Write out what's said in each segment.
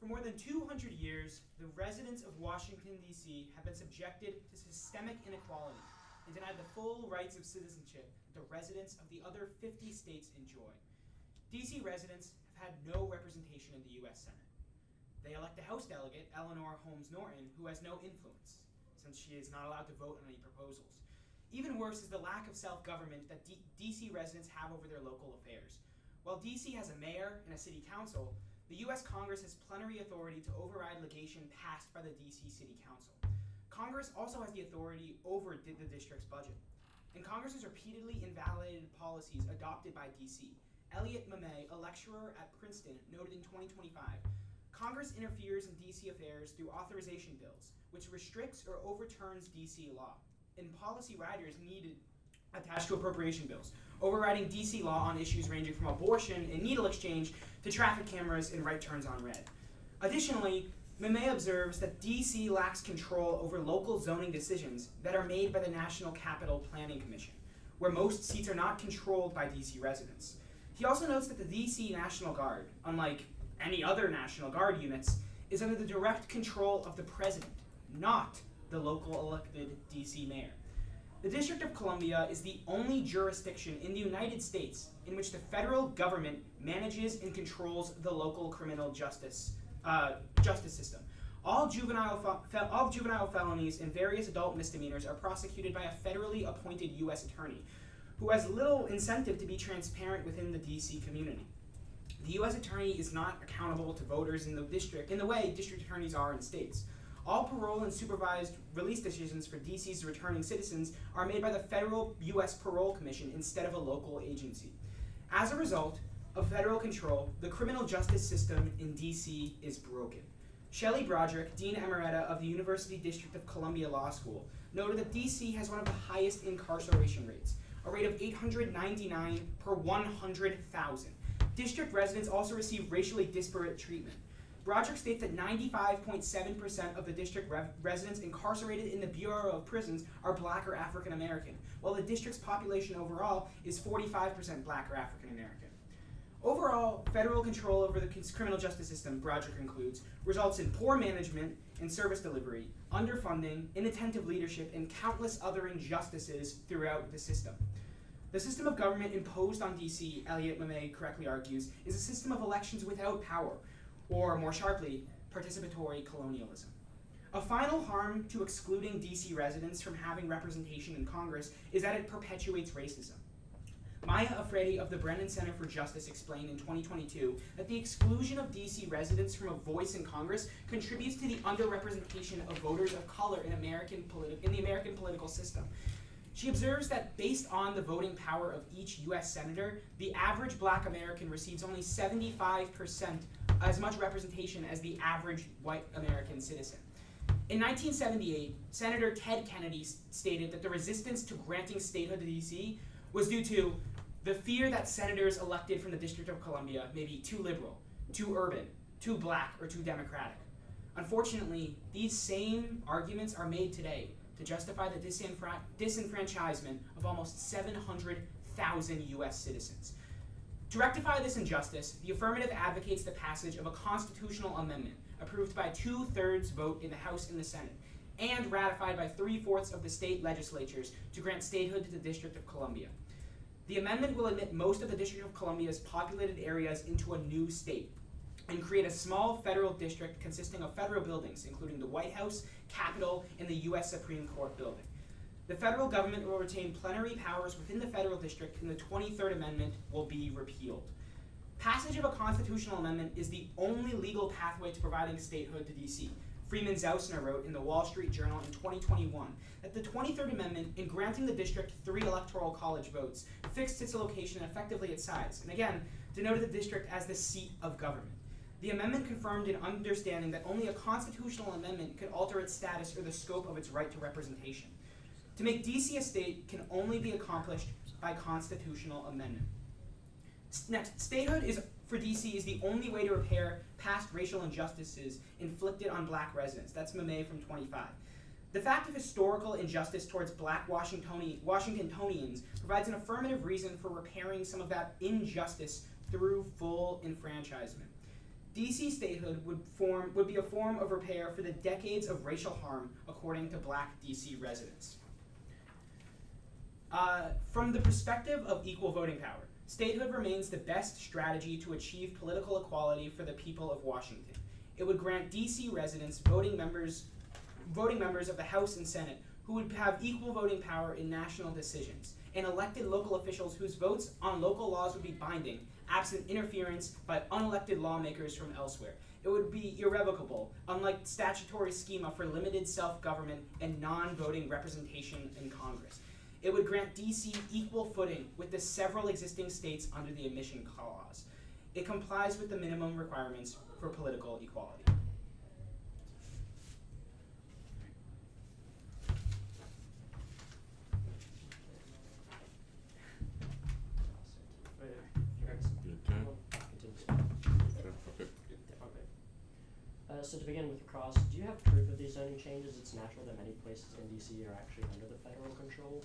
For more than 200 years, the residents of Washington, D.C. have been subjected to systemic inequality and denied the full rights of citizenship that the residents of the other 50 states enjoy. D.C. residents have had no representation in the U.S. Senate. They elect a House delegate, Eleanor Holmes Norton, who has no influence, since she is not allowed to vote on any proposals. Even worse is the lack of self-government that D.C. residents have over their local affairs. While D.C. has a mayor and a city council, the U.S. Congress has plenary authority to override legislation passed by the D.C. City Council. Congress also has the authority over the district's budget. And Congress has repeatedly invalidated policies adopted by D.C. Elliot Mamey, a lecturer at Princeton, noted in 2025, Congress interferes in D.C. affairs through authorization bills, which restricts or overturns D.C. law. And policy riders needed attached to appropriation bills, overriding D.C. law on issues ranging from abortion and needle exchange to traffic cameras and right turns on red. Additionally, Mamey observes that D.C. lacks control over local zoning decisions that are made by the National Capital Planning Commission, where most seats are not controlled by D.C. residents. He also notes that the D.C. National Guard, unlike any other National Guard units, is under the direct control of the president, not the local elected D.C. mayor. The District of Columbia is the only jurisdiction in the United States in which the federal government manages and controls the local criminal justice system. All juvenile felonies and various adult misdemeanors are prosecuted by a federally appointed U.S. attorney, who has little incentive to be transparent within the D.C. community. The U.S. attorney is not accountable to voters in the district in the way district attorneys are in states. All parole and supervised release decisions for D.C.'s returning citizens are made by the federal U.S. Parole Commission instead of a local agency. As a result of federal control, the criminal justice system in D.C. is broken. Shelley Broderick, Dean Emerita of the University District of Columbia Law School, noted that D.C. has one of the highest incarceration rates, a rate of 899 per 100,000. District residents also receive racially disparate treatment. Broderick states that 95.7% of the district residents incarcerated in the Bureau of Prisons are Black or African American, while the district's population overall is 45% Black or African American. Overall, federal control over the criminal justice system, Broderick concludes, results in poor management and service delivery, underfunding, inattentive leadership, and countless other injustices throughout the system. The system of government imposed on D.C., Elliot Mamey correctly argues, is a system of elections without power, or more sharply, participatory colonialism. A final harm to excluding D.C. residents from having representation in Congress is that it perpetuates racism. Maya Afridi of the Brennan Center for Justice explained in 2022 that the exclusion of D.C. residents from a voice in Congress contributes to the underrepresentation of voters of color in the American political system. She observes that based on the voting power of each U.S. senator, the average Black American receives only 75% as much representation as the average white American citizen. In 1978, Senator Ted Kennedy stated that the resistance to granting statehood to D.C. was due to the fear that senators elected from the District of Columbia may be too liberal, too urban, too Black, or too Democratic. Unfortunately, these same arguments are made today to justify the disenfranchisement of almost 700,000 U.S. citizens. To rectify this injustice, the affirmative advocates the passage of a constitutional amendment approved by 2/3 vote in the House and the Senate, and ratified by 3/4 of the state legislatures to grant statehood to the District of Columbia. The amendment will admit most of the District of Columbia's populated areas into a new state, and create a small federal district consisting of federal buildings, including the White House, Capitol, and the U.S. Supreme Court building. The federal government will retain plenary powers within the federal district, and the 23rd Amendment will be repealed. Passage of a constitutional amendment is the only legal pathway to providing statehood to D.C. Freeman Zausner wrote in the Wall Street Journal in 2021 that the 23rd Amendment, in granting the district 3 electoral college votes, fixed its location and effectively its size, and again, denoted the district as the seat of government. The amendment confirmed an understanding that only a constitutional amendment could alter its status or the scope of its right to representation. To make D.C. a state can only be accomplished by constitutional amendment. Next, statehood for D.C. is the only way to repair past racial injustices inflicted on Black residents. That's Mamey from 25. The fact of historical injustice towards Black Washingtonians provides an affirmative reason for repairing some of that injustice through full enfranchisement. DC statehood would be a form of repair for the decades of racial harm, according to Black DC residents. From the perspective of equal voting power, statehood remains the best strategy to achieve political equality for the people of Washington. It would grant DC residents voting members of the House and Senate who would have equal voting power in national decisions, and elected local officials whose votes on local laws would be binding, absent interference by unelected lawmakers from elsewhere. It would be irrevocable, unlike statutory schema for limited self-government and non-voting representation in Congress. It would grant DC equal footing with the several existing states under the admission clause. It complies with the minimum requirements for political equality. So to begin with, Cross, do you have proof of these zoning changes? It's natural that many places in DC are actually under the federal control,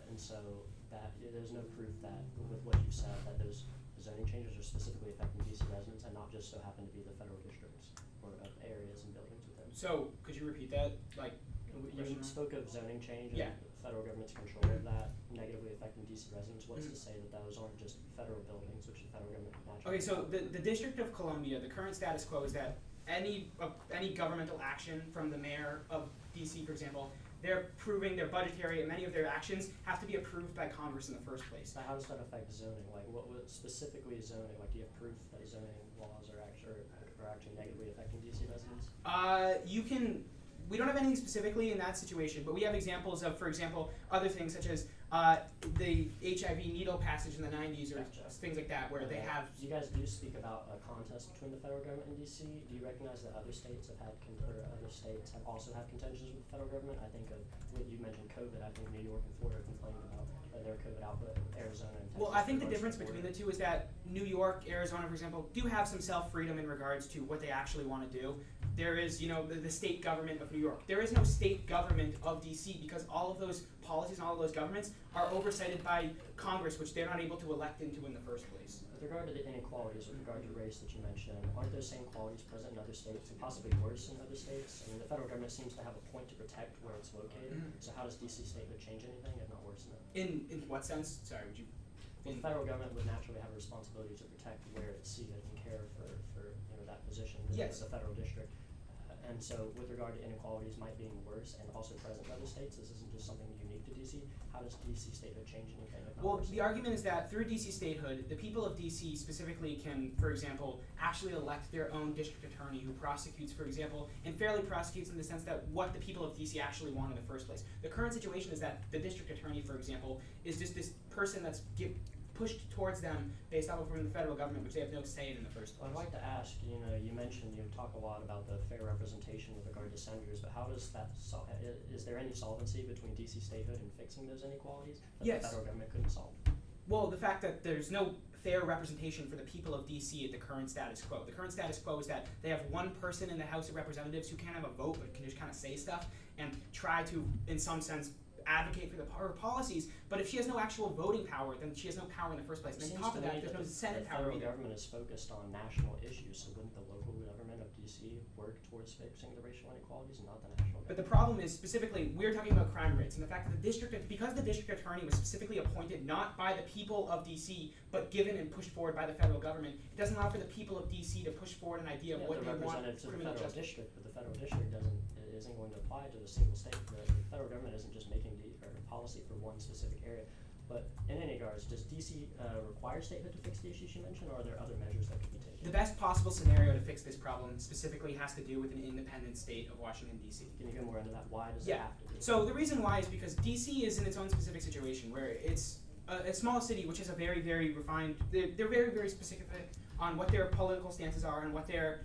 and so that there's no proof that, with what you said, that those zoning changes are specifically affecting DC residents and not just so happen to be the federal districts or areas and buildings within. So, could you repeat that? Like, you spoke of zoning change and the federal government's control of that negatively affecting DC residents. What's to say that those aren't just federal buildings, which the federal government naturally. Okay, so the District of Columbia, the current status quo is that any governmental action from the mayor of DC, for example, they're proving their budgetary and many of their actions have to be approved by Congress in the first place. So how does that affect zoning? Like, what specifically is zoning? Like, do you have proof that zoning laws are actually negatively affecting DC residents? We don't have anything specifically in that situation, but we have examples of, for example, other things such as the HIV needle passage in the 90s or things like that, where they have. You guys do speak about a contest between the federal government and DC. Do you recognize that other states have also had contentions with the federal government? I think of what you mentioned, COVID. I think New York and Florida complained about their COVID output. Arizona and Texas. Well, I think the difference between the two is that New York, Arizona, for example, do have some self-freedom in regards to what they actually want to do. There is, the state government of New York. There is no state government of DC because all of those policies and all of those governments are oversighted by Congress, which they're not able to elect into in the first place. With regard to the inequalities, with regard to race that you mentioned, aren't those same qualities present in other states and possibly worse in other states? I mean, the federal government seems to have a point to protect where it's located. So how does DC statehood change anything, if not worsen it? In what sense? Sorry, would you? The federal government would naturally have a responsibility to protect where it's seated and care for that position. Yes. The federal district. And so with regard to inequalities might being worse and also present in other states, this isn't just something unique to DC. How does DC statehood change anything? Well, the argument is that through DC statehood, the people of DC specifically can, for example, actually elect their own district attorney who prosecutes, for example, and fairly prosecutes in the sense that what the people of DC actually want in the first place. The current situation is that the district attorney, for example, is just this person that's pushed towards them based off of from the federal government, which they have no say in the first place. Well, I'd like to ask, you mentioned you talk a lot about the fair representation with regard to senators, but how does that is there any solvency between DC statehood and fixing those inequalities that the federal government couldn't solve? Well, the fact that there's no fair representation for the people of DC at the current status quo. The current status quo is that they have one person in the House of Representatives who can't have a vote but can just kind of say stuff and try to, in some sense, advocate for her policies, but if she has no actual voting power, then she has no power in the first place. And on top of that, there's no Senate power either. The federal government is focused on national issues, so wouldn't the local government of DC work towards fixing the racial inequalities and not the national government? But the problem is, specifically, we're talking about crime rates, and the fact that because the district attorney was specifically appointed not by the people of DC, but given and pushed forward by the federal government, it doesn't allow for the people of DC to push forward an idea of what they want criminal justice. District, but the federal district isn't going to apply to a single state. The federal government isn't just making policy for one specific area. But in any regards, does DC require statehood to fix the issues you mentioned, or are there other measures that could be taken? The best possible scenario to fix this problem specifically has to do with an independent state of Washington, D.C. Can you go more into that? Why does it have to be? So the reason why is because D.C. is in its own specific situation where it's a small city which is a very, very refined, they're very, very specific on what their political stances are and what their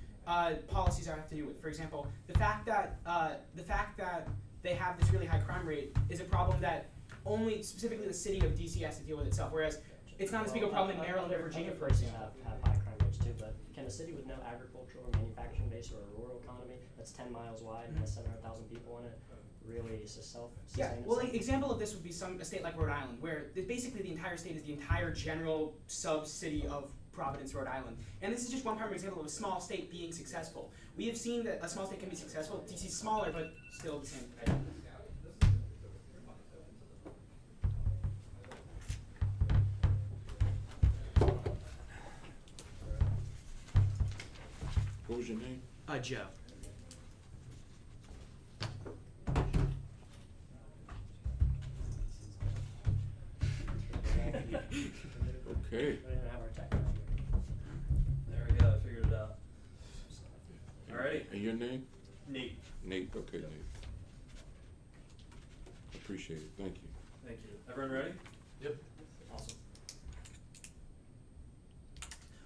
policies have to do with. For example, the fact that they have this really high crime rate is a problem that only specifically the city of DC has to deal with itself, whereas it's not as big a problem in Maryland or Virginia, for example. Have high crime rates too, but can a city with no agricultural or manufacturing base or a rural economy that's 10 miles wide and has 700,000 people in it really self-sustain itself? Well, an example of this would be a state like Rhode Island, where basically the entire state is the entire general sub-city of Providence, Rhode Island. And this is just one prime example of a small state being successful. We have seen that a small state can be successful. DC's smaller, but still the same. What was your name? Joe. Okay. We don't even have our tech around here. There we go, I figured it out. Alrighty. And your name? Nate. Nate. Okay, Nate. Appreciate it. Thank you. Thank you. Everyone ready? Yep. Awesome.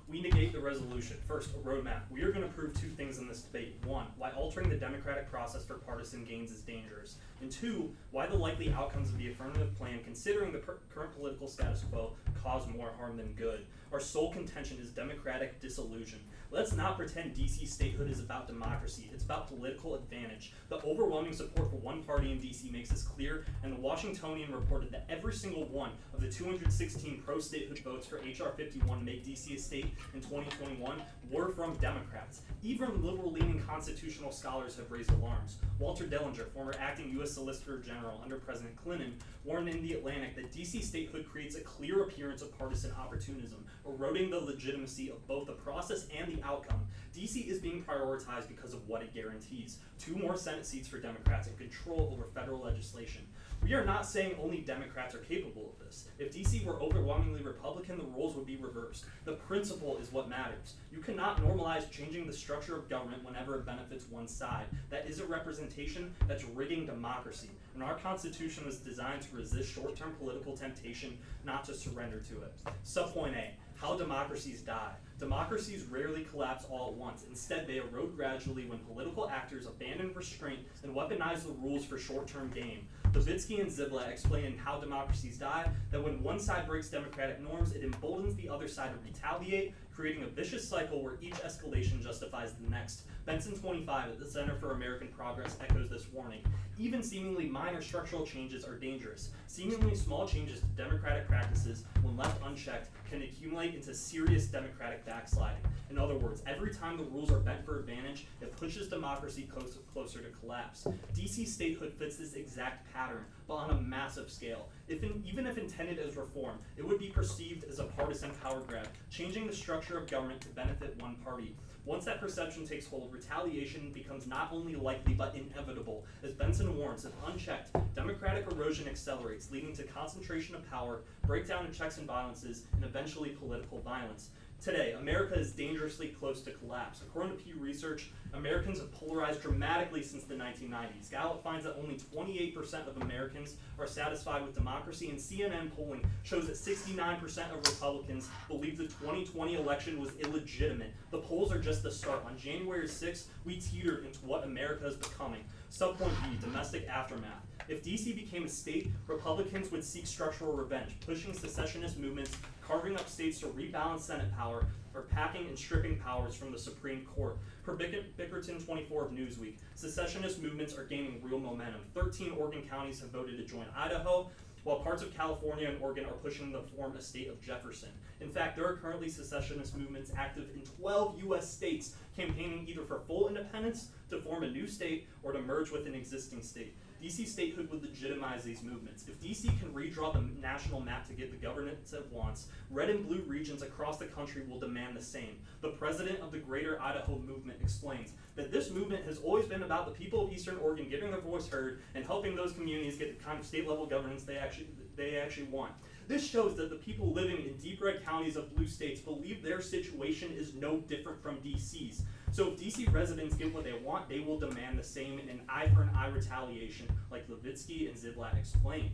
We negate the resolution. First, a roadmap. We are going to prove two things in this debate. One, why altering the democratic process for partisan gains is dangerous. And two, why the likely outcomes of the affirmative plan, considering the current political status quo, cause more harm than good. Our sole contention is democratic disillusion. Let's not pretend DC statehood is about democracy. It's about political advantage. The overwhelming support for one party in DC makes this clear, and the Washingtonian reported that every single one of the 216 pro-statehood votes for H.R. 51 Make DC a State in 2021 were from Democrats. Even liberal-leaning constitutional scholars have raised alarms. Walter Dellinger, former acting U.S. Solicitor General under President Clinton, warned in The Atlantic that DC statehood creates a clear appearance of partisan opportunism, eroding the legitimacy of both the process and the outcome. DC is being prioritized because of what it guarantees: 2 more Senate seats for Democrats and control over federal legislation. We are not saying only Democrats are capable of this. If DC were overwhelmingly Republican, the roles would be reversed. The principle is what matters. You cannot normalize changing the structure of government whenever it benefits one side. That isn't representation, that's rigging democracy. And our Constitution was designed to resist short-term political temptation, not to surrender to it. Subpoint A, how democracies die. Democracies rarely collapse all at once. Instead, they erode gradually when political actors abandon restraint and weaponize the rules for short-term gain. Levitsky and Ziblatt explain in How Democracies Die that when one side breaks democratic norms, it emboldens the other side to retaliate, creating a vicious cycle where each escalation justifies the next. Benson 25 at the Center for American Progress echoes this warning. Even seemingly minor structural changes are dangerous. Seemingly small changes to democratic practices, when left unchecked, can accumulate into serious democratic backsliding. In other words, every time the rules are bent for advantage, it pushes democracy closer to collapse. DC statehood fits this exact pattern, but on a massive scale. Even if intended as reform, it would be perceived as a partisan power grab, changing the structure of government to benefit one party. Once that perception takes hold, retaliation becomes not only likely but inevitable. As Benson warns, if unchecked, democratic erosion accelerates, leading to concentration of power, breakdown in checks and balances, and eventually political violence. Today, America is dangerously close to collapse. According to Pew Research, Americans have polarized dramatically since the 1990s. Gallup finds that only 28% of Americans are satisfied with democracy, and CNN polling shows that 69% of Republicans believe the 2020 election was illegitimate. The polls are just the start. On January 6th, we teetered into what America is becoming. Subpoint B, domestic aftermath. If DC became a state, Republicans would seek structural revenge, pushing secessionist movements, carving up states to rebalance Senate power, or packing and stripping powers from the Supreme Court. Per Bickerton 24 of Newsweek, secessionist movements are gaining real momentum. 13 Oregon counties have voted to join Idaho, while parts of California and Oregon are pushing to form a state of Jefferson. In fact, there are currently secessionist movements active in 12 U.S. states, campaigning either for full independence, to form a new state, or to merge with an existing state. DC statehood would legitimize these movements. If DC can redraw the national map to get the governance it wants, red and blue regions across the country will demand the same. The president of the Greater Idaho Movement explains that this movement has always been about the people of Eastern Oregon getting their voice heard and helping those communities get the kind of state-level governance they actually want. This shows that the people living in deep red counties of blue states believe their situation is no different from DC's. So if DC residents get what they want, they will demand the same in an eye for an eye retaliation, like Levitsky and Ziblatt explain.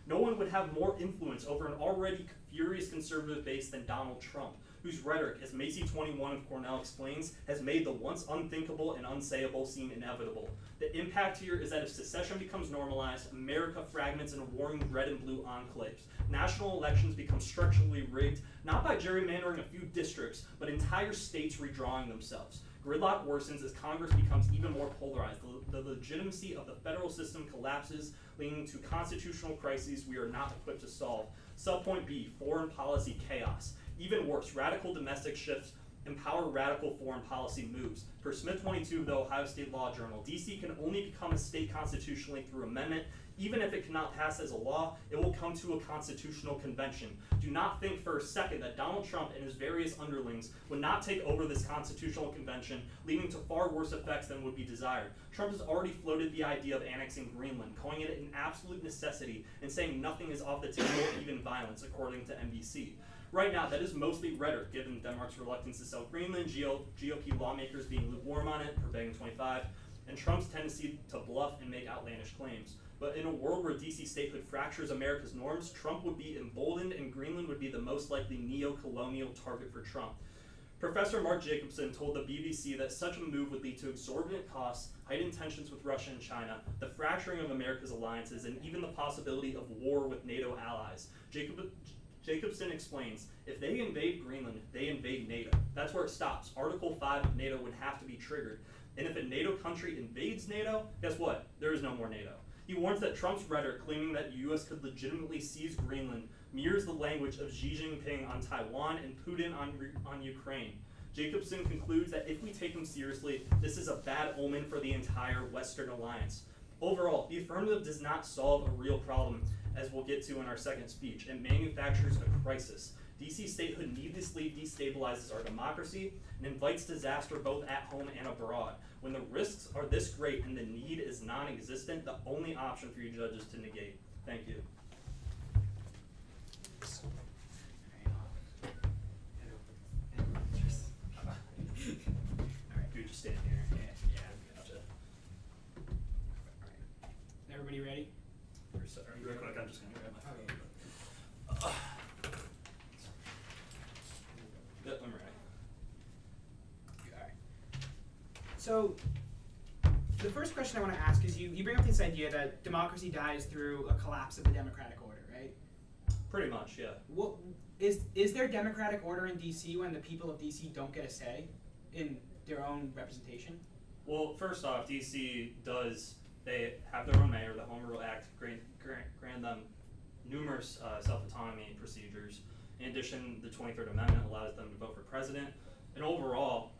No one would have more influence over an already furious conservative base than Donald Trump, whose rhetoric, as Macy 21 of Cornell explains, has made the once unthinkable and unsayable seem inevitable. The impact here is that if secession becomes normalized, America fragments into warring red and blue enclaves. National elections become structurally rigged, not by gerrymandering a few districts, but entire states redrawing themselves. Gridlock worsens as Congress becomes even more polarized. The legitimacy of the federal system collapses, leading to constitutional crises we are not equipped to solve. Subpoint B, foreign policy chaos. Even worse, radical domestic shifts empower radical foreign policy moves. Per Smith 22 of the Ohio State Law Journal, D.C. can only become a state constitutionally through amendment. Even if it cannot pass as a law, it will come to a constitutional convention. Do not think for a second that Donald Trump and his various underlings would not take over this constitutional convention, leading to far worse effects than would be desired. Trump has already floated the idea of annexing Greenland, calling it an absolute necessity, and saying nothing is off the table, even violence, according to NBC. Right now, that is mostly rhetoric, given Denmark's reluctance to sell Greenland, GOP lawmakers being lukewarm on it, per Begging 25, and Trump's tendency to bluff and make outlandish claims. But in a world where DC statehood fractures America's norms, Trump would be emboldened and Greenland would be the most likely neo-colonial target for Trump. Professor Mark Jacobson told the BBC that such a move would lead to exorbitant costs, heightened tensions with Russia and China, the fracturing of America's alliances, and even the possibility of war with NATO allies. Jacobson explains, if they invade Greenland, they invade NATO. That's where it stops. Article 5 of NATO would have to be triggered. And if a NATO country invades NATO, guess what? There is no more NATO. He warns that Trump's rhetoric claiming that the U.S. could legitimately seize Greenland mirrors the language of Xi Jinping on Taiwan and Putin on Ukraine. Jacobson concludes that if we take him seriously, this is a bad omen for the entire Western alliance. Overall, the affirmative does not solve a real problem, as we'll get to in our second speech. It manufactures a crisis. DC statehood needlessly destabilizes our democracy and invites disaster both at home and abroad. When the risks are this great and the need is non-existent, the only option for you judges to negate. Thank you. You just stand here. Yeah. Gotcha. Everybody ready? Real quick, I'm just gonna grab my phone. Yep, I'm ready. Alright. So, the first question I want to ask is you bring up this idea that democracy dies through a collapse of the democratic order, right? Pretty much, yeah. What is there democratic order in DC when the people of DC don't get a say in their own representation? Well, first off, DC they have their own mayor. The Home Rule Act grant them numerous self-autonomy procedures. In addition, the 23rd Amendment allows them to vote for president. And overall,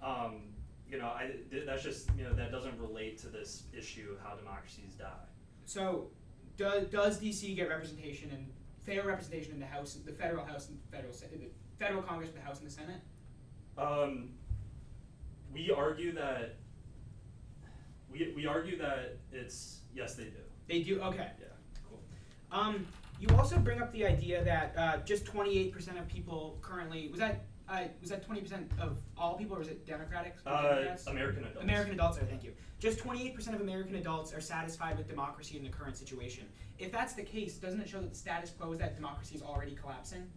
that's just, that doesn't relate to this issue of how democracies die. So, does DC get representation and fair representation in the House, the federal House and the federal Congress, the House and the Senate? We argue that it's yes, they do. They do. Okay. Yeah. Cool. You also bring up the idea that just 28% of people currently was that 20% of all people, or was it Democratic? American adults. American adults. Thank you. Just 28% of American adults are satisfied with democracy in the current situation. If that's the case, doesn't it show that the status quo is that democracy is already collapsing?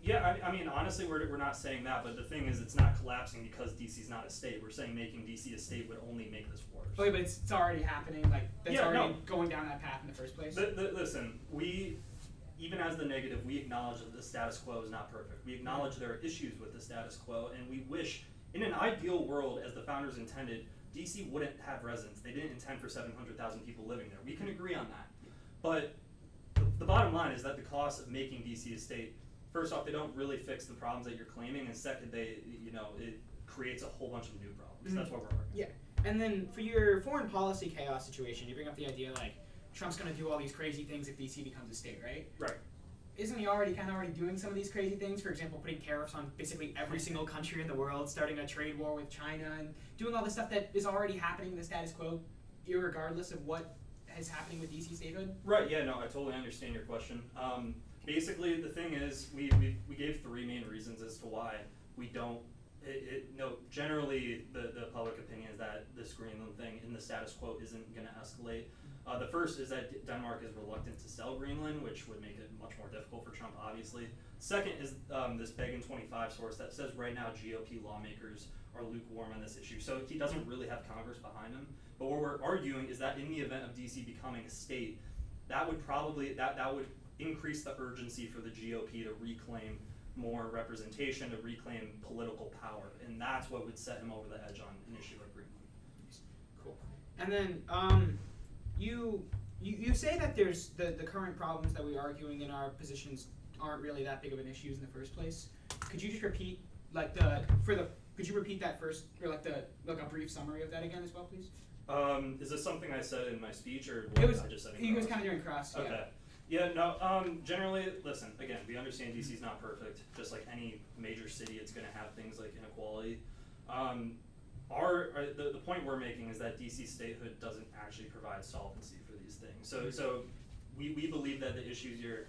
Yeah, I mean, honestly, we're not saying that, but the thing is, it's not collapsing because DC's not a state. We're saying making DC a state would only make this worse. Okay, but it's already happening. Like, that's already going down that path in the first place. Listen, even as the negative, we acknowledge that the status quo is not perfect. We acknowledge there are issues with the status quo, and we wish, in an ideal world, as the founders intended, DC wouldn't have residents. They didn't intend for 700,000 people living there. We can agree on that. But the bottom line is that the cost of making DC a state, first off, they don't really fix the problems that you're claiming, and second, it creates a whole bunch of new problems. Mm-hmm. That's what we're arguing. Yeah, and then for your foreign policy chaos situation, you bring up the idea like Trump's going to do all these crazy things if DC becomes a state, right? Right. Isn't he already doing some of these crazy things? For example, putting tariffs on basically every single country in the world, starting a trade war with China, and doing all the stuff that is already happening in the status quo, irregardless of what is happening with DC statehood? Right. Yeah. No, I totally understand your question. Basically, the thing is, we gave three main reasons as to why we don't. Generally, the public opinion is that this Greenland thing in the status quo isn't going to escalate. The first is that Denmark is reluctant to sell Greenland, which would make it much more difficult for Trump, obviously. Second is this Begging 25 source that says right now GOP lawmakers are lukewarm on this issue. So he doesn't really have Congress behind him. But what we're arguing is that in the event of DC becoming a state, that would increase the urgency for the GOP to reclaim more representation, to reclaim political power. And that's what would set him over the edge on an issue like Greenland. Cool. And then you say that there's the current problems that we're arguing in our positions aren't really that big of an issue in the first place. could you just repeat could you repeat that first, or a brief summary of that again as well, please? Is this something I said in my speech, or It what was. I just said in He was class? kind of doing cross. Okay. Yeah, no, generally, listen, again, we understand DC's not perfect. Just like any major city, it's going to have things like inequality. The point we're making is that DC statehood doesn't actually provide solvency for these things. So we believe that the issues you're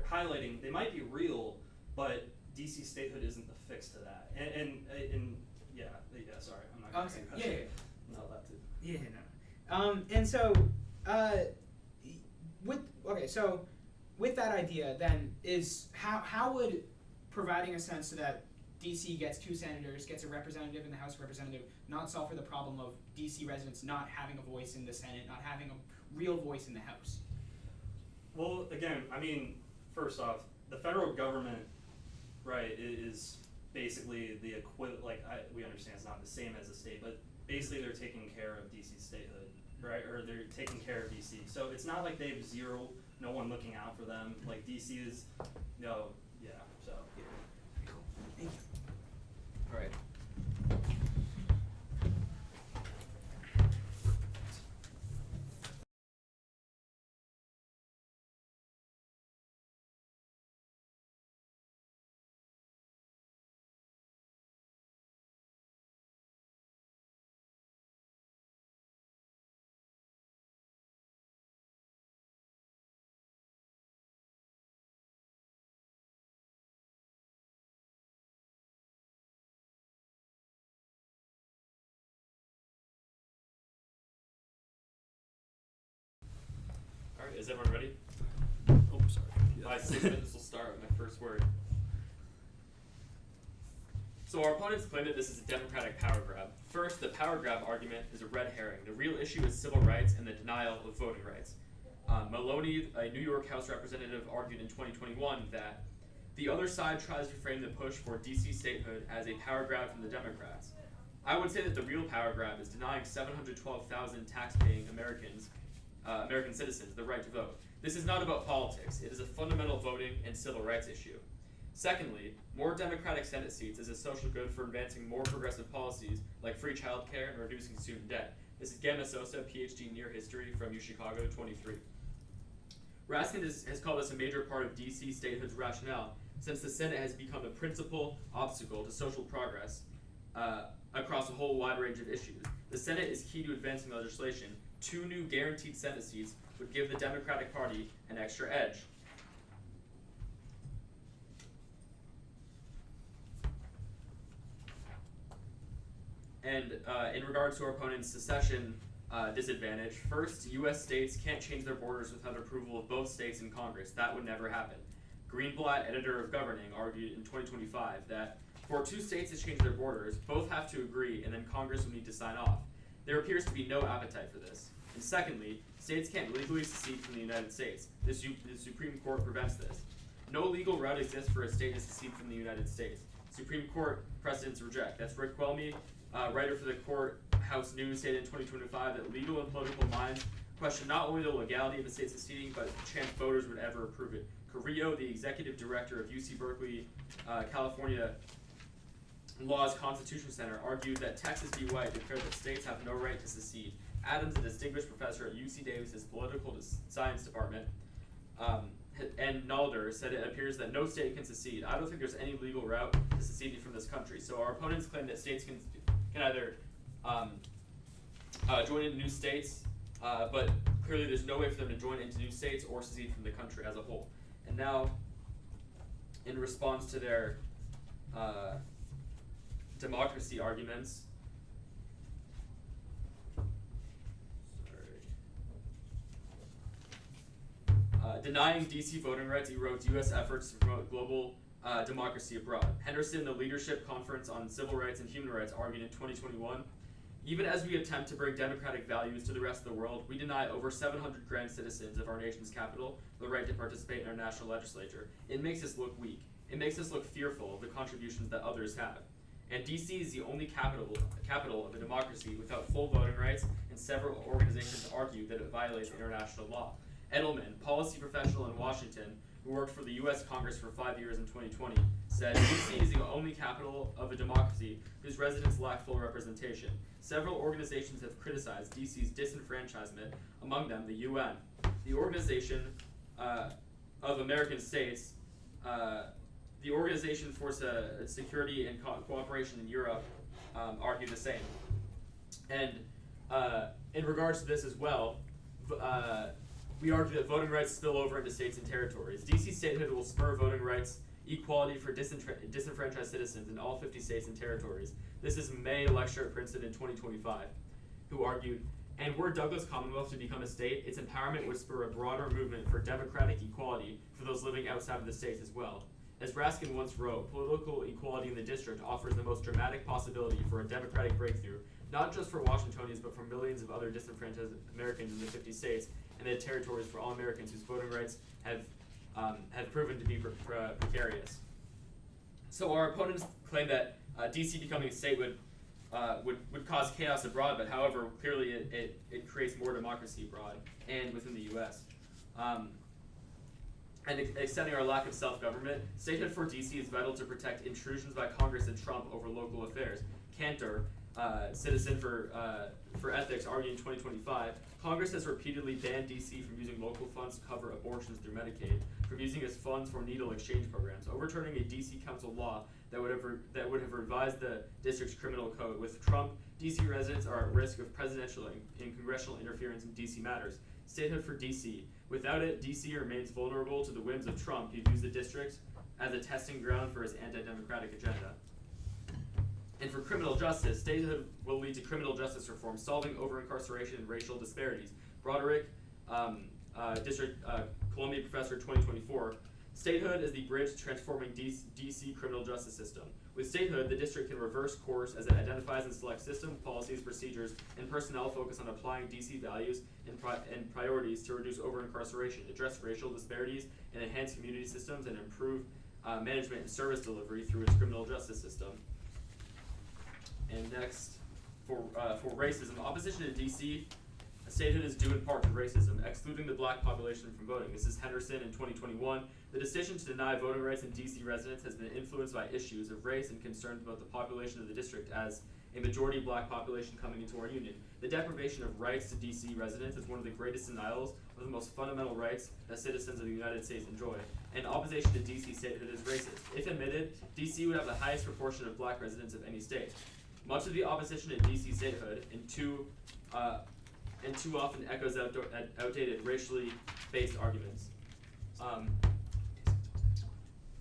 highlighting, they might be real, but DC statehood isn't the fix to that. And yeah, sorry, I'm not going to say that. I'm not allowed to. Yeah, no. And so, with that idea, then is how would providing a sense so that DC gets 2 senators, gets a representative in the House of Representatives, not solve for the problem of DC residents not having a voice in the Senate, not having a real voice in the House? Well, again, I mean, first off, the federal government, right, is basically the equivalent. We understand it's not the same as a state, but basically they're taking care of DC statehood, right? Or they're taking care of DC. So it's not like they have no one looking out for them. Like DC is, so. Cool. Thank you. All right. All right, is everyone ready? Oh, sorry. My 6 minutes will start with my first word. So our opponents claim that this is a democratic power grab. First, the power grab argument is a red herring. The real issue is civil rights and the denial of voting rights. Maloney, a New York House representative, argued in 2021 that the other side tries to frame the push for DC statehood as a power grab from the Democrats. I would say that the real power grab is denying 712,000 tax-paying American citizens the right to vote. This is not about politics. It is a fundamental voting and civil rights issue. Secondly, more Democratic Senate seats is a social good for advancing more progressive policies like free childcare and reducing student debt. This is Gemma Sosa, PhD in Near History from UChicago 23. Raskin has called this a major part of DC statehood's rationale, since the Senate has become the principal obstacle to social progress across a whole wide range of issues. The Senate is key to advancing legislation. 2 new guaranteed Senate seats would give the Democratic Party an extra edge. And in regards to our opponent's secession disadvantage, first, U.S. states can't change their borders without approval of both states in Congress. That would never happen. Greenblatt, editor of Governing, argued in 2025 that for 2 states to change their borders, both have to agree and then Congress would need to sign off. There appears to be no appetite for this. And secondly, states can't legally secede from the United States. The Supreme Court prevents this. No legal route exists for a state to secede from the United States. Supreme Court precedents reject. That's Rick Quelmy, writer for the Courthouse News, stated in 2025 that legal and political minds question not only the legality of the state seceding, but the chance voters would ever approve it. Carrillo, the executive director of UC Berkeley, California Law's Constitution Center, argued that Texas v. White declared that states have no right to secede. Adams, a distinguished professor at UC Davis's Political Science Department, and Nalder said it appears that no state can secede. I don't think there's any legal route to seceding from this country. So our opponents claim that states can either join into new states, but clearly there's no way for them to join into new states or secede from the country as a whole. And now, in response to their democracy arguments, denying DC voting rights erodes U.S. efforts to promote global democracy abroad. Henderson, the Leadership Conference on Civil Rights and Human Rights, argued in 2021, even as we attempt to bring democratic values to the rest of the world, we deny over 700 grand citizens of our nation's capital the right to participate in our national legislature. It makes us look weak. It makes us look fearful of the contributions that others have. And DC is the only capital of a democracy without full voting rights, and several organizations argue that it violates international law. Edelman, policy professional in Washington, who worked for the U.S. Congress for 5 years in 2020, said DC is the only capital of a democracy whose residents lack full representation. Several organizations have criticized DC's disenfranchisement, among them the UN. The Organization of American States, the Organization for Security and Cooperation in Europe, argue the same. And in regards to this as well, we argue that voting rights spill over into states and territories. DC statehood will spur voting rights equality for disenfranchised citizens in all 50 states and territories. This is May, a lecture at Princeton in 2025, who argued, and were Douglas Commonwealth to become a state, its empowerment would spur a broader movement for democratic equality for those living outside of the states as well. As Raskin once wrote, political equality in the district offers the most dramatic possibility for a democratic breakthrough, not just for Washingtonians, but for millions of other disenfranchised Americans in the 50 states and the territories for all Americans whose voting rights have proven to be precarious. So our opponents claim that DC becoming a state would cause chaos abroad, but however, clearly it creates more democracy abroad and within the U.S. And extending our lack of self-government, statehood for DC is vital to protect intrusions by Congress and Trump over local affairs. Cantor, Citizen for Ethics, argued in 2025, Congress has repeatedly banned DC from using local funds to cover abortions through Medicaid, from using its funds for needle exchange programs, overturning a DC council law that would have revised the district's criminal code. With Trump, DC residents are at risk of presidential and congressional interference in DC matters. Statehood for DC. Without it, DC remains vulnerable to the whims of Trump, who views the district as a testing ground for his anti-democratic agenda. And for criminal justice, statehood will lead to criminal justice reform, solving over-incarceration and racial disparities. Broderick, Columbia professor 2024, statehood is the bridge to transforming DC criminal justice system. With statehood, the district can reverse course as it identifies and selects systems, policies, procedures, and personnel focused on applying DC values and priorities to reduce over-incarceration, address racial disparities, and enhance community systems, and improve management and service delivery through its criminal justice system. And next, for racism, opposition to DC, statehood is due in part to racism, excluding the black population from voting. This is Henderson in 2021. The decision to deny voting rights in DC residents has been influenced by issues of race and concerns about the population of the district as a majority black population coming into our union. The deprivation of rights to DC residents is one of the greatest denials of the most fundamental rights that citizens of the United States enjoy. And opposition to DC statehood is racist. If admitted, DC would have the highest proportion of black residents of any state. Much of the opposition to DC statehood, and too often echoes outdated racially based arguments.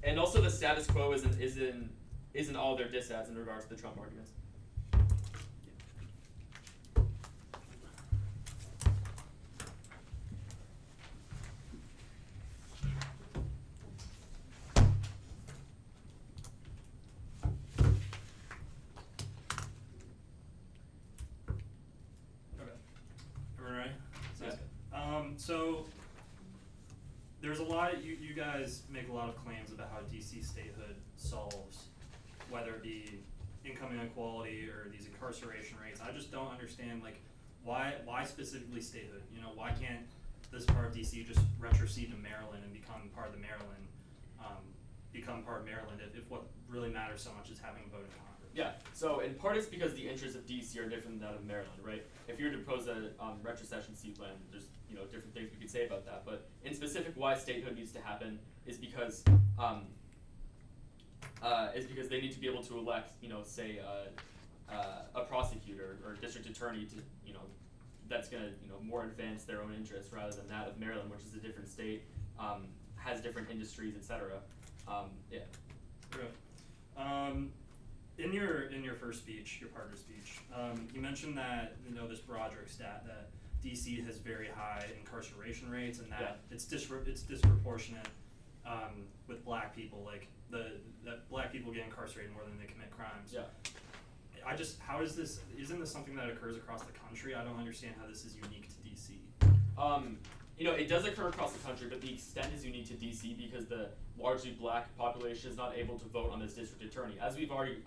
And also the status quo isn't all their disads in regards to the Trump arguments. So there's a lot, you guys make a lot of claims about how DC statehood solves, whether it be income inequality or these incarceration rates. I just don't understand, like, why specifically statehood? You know, why can't this part of DC just retrocede to Maryland and become part of the Maryland, if what really matters so much is having a vote in Congress? Yeah, so in part it's because the interests of DC are different than that of Maryland, right? If you were to propose a retrocession seat plan, there's different things we could say about that. But in specific, why statehood needs to happen is because they need to be able to elect, say a prosecutor or a district attorney to, that's going to more advance their own interests rather than that of Maryland, which is a different state, has different industries, etc. Yeah. Right. In your first speech, your partner's speech, you mentioned that this Broderick stat that DC has very high incarceration rates and that it's disproportionate with black people, like that black people get incarcerated more than they commit crimes. Yeah. Isn't this something that occurs across the country? I don't understand how this is unique to DC. It does occur across the country, but the extent is unique to DC because the largely black population is not able to vote on this district attorney. As we've argued,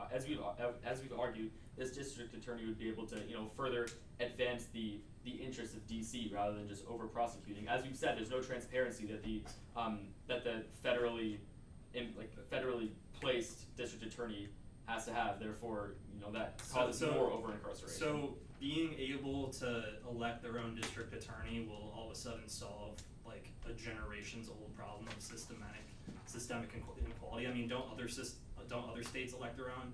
this district attorney would be able to, further advance the the interests of DC rather than just over prosecuting. As we've said, there's no transparency that the federally placed district attorney has to have. Therefore, that causes more over incarceration. So being able to elect their own district attorney will all of a sudden solve like a generations old problem of systemic inequality. I mean, don't other states elect their own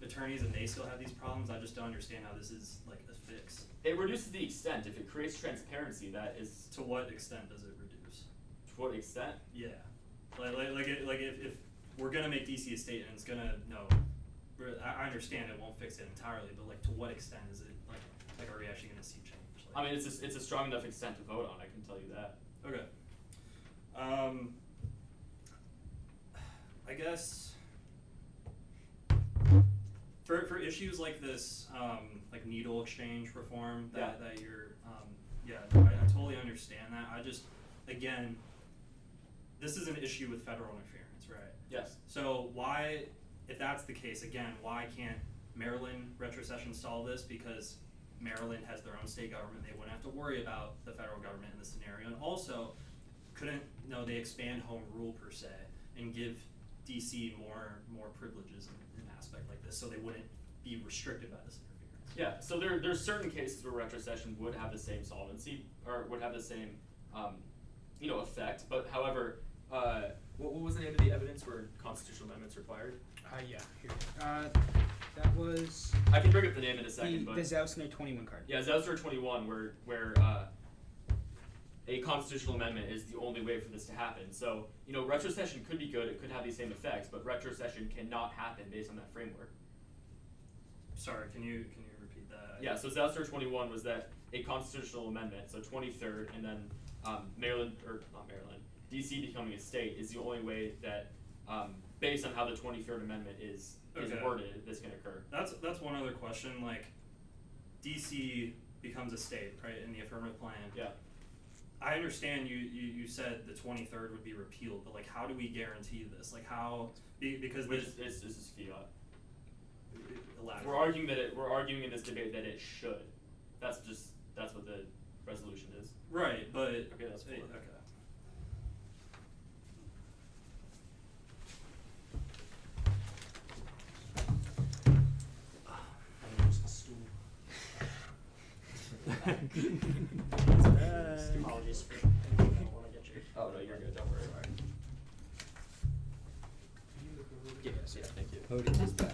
attorneys and they still have these problems? I just don't understand how this is like a fix. It reduces the extent. If it creates transparency, that is. To what extent does it reduce? To what extent? Yeah, if we're gonna make DC a state and it's gonna I understand it won't fix it entirely, but like to what extent is it like are we actually gonna see change? I mean, it's a strong enough extent to vote on. I can tell you that. Okay. I guess for issues like this, like needle exchange reform that you're, I totally understand that. I just, again, this is an issue with federal interference, right? Yes. So why, if that's the case, again, why can't Maryland retrocession solve this? Because Maryland has their own state government. They wouldn't have to worry about the federal government in this scenario. And also, couldn't they expand home rule per se and give DC more privileges in an aspect like this, so they wouldn't be restricted by this interference? Yeah. So there's certain cases where retrocession would have the same solvency or would have the same effect. But however, what was the name of the evidence where constitutional amendments required? Here. That was I can bring up the name in a second, but the Zausner 21 card. Yeah, Zausner 21, where a constitutional amendment is the only way for this to happen. So, retrocession could be good, it could have these same effects, but retrocession cannot happen based on that framework. Sorry, can you repeat that? Yeah, so Zausner 21 was that a constitutional amendment, so 23rd, and then DC becoming a state is the only way that, based on how the 23rd Amendment is worded, this can occur. That's one other question. Like, DC becomes a state, right, in the affirmative plan. Yeah. I understand you said the 23rd would be repealed, but like, how do we guarantee this? Like, how? Because this is fiat. Elaborate. We're arguing in this debate that it should. That's what the resolution is. Right, but okay, that's cool. Okay. Apologies for I don't want to get you. Oh no, you're good. Don't worry. Yes, yeah, thank you. Podium is back.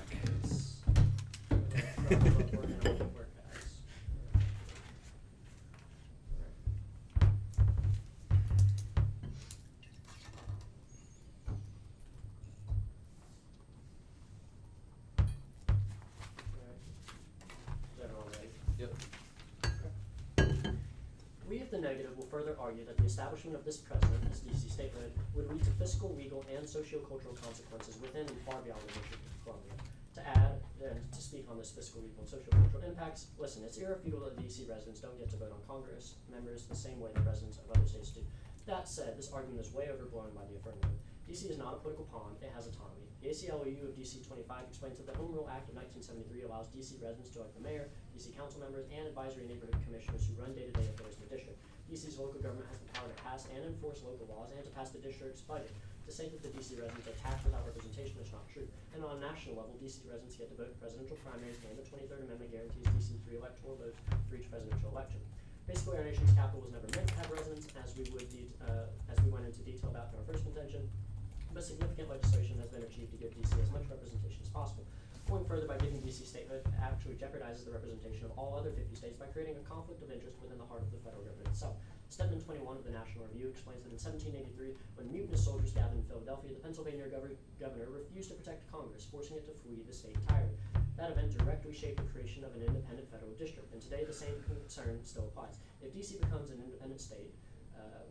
We of the negative will further argue that the establishment of this precedent as DC statehood would lead to fiscal, legal, and socio-cultural consequences within and far beyond the District of Columbia. To add and to speak on this fiscal, legal, and socio-cultural impacts, listen, it's irrefutable that DC residents don't get to vote on Congress members the same way that residents of other states do. That said, this argument is way overblown by the affirmative. DC is not a political pawn, it has autonomy. The ACLU of DC 25 explains that the Home Rule Act of 1973 allows DC residents to elect the mayor, DC council members, and advisory neighborhood commissioners who run day-to-day affairs in the district. DC's local government has the power to pass and enforce local laws and to pass the district's budget. To say that the DC residents are taxed without representation is not true. And on a national level, DC residents get to vote in presidential primaries, and the 23rd Amendment guarantees DC 3 electoral votes for each presidential election. Basically, our nation's capital was never meant to have residents, as we went into detail about in our first contention. But significant legislation has been achieved to give DC as much representation as possible. Going further by giving DC statehood actually jeopardizes the representation of all other 50 states by creating a conflict of interest within the heart of the federal government itself. Stedman 21 of the National Review explains that in 1783, when mutinous soldiers gathered in Philadelphia, the Pennsylvania governor refused to protect Congress, forcing it to flee the state entirely. That event directly shaped the creation of an independent federal district, and today the same concern still applies. If DC becomes an independent state,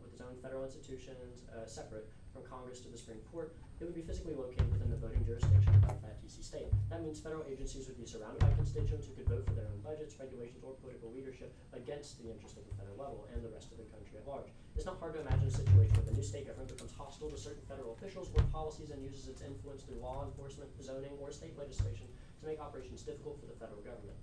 with its own federal institutions separate from Congress to the Supreme Court, it would be physically located within the voting jurisdiction of that DC state. That means federal agencies would be surrounded by constituents who could vote for their own budgets, regulations, or political leadership against the interest of the federal level and the rest of the country at large. It's not hard to imagine a situation where the new state government becomes hostile to certain federal officials or policies and uses its influence through law enforcement, zoning, or state legislation to make operations difficult for the federal government.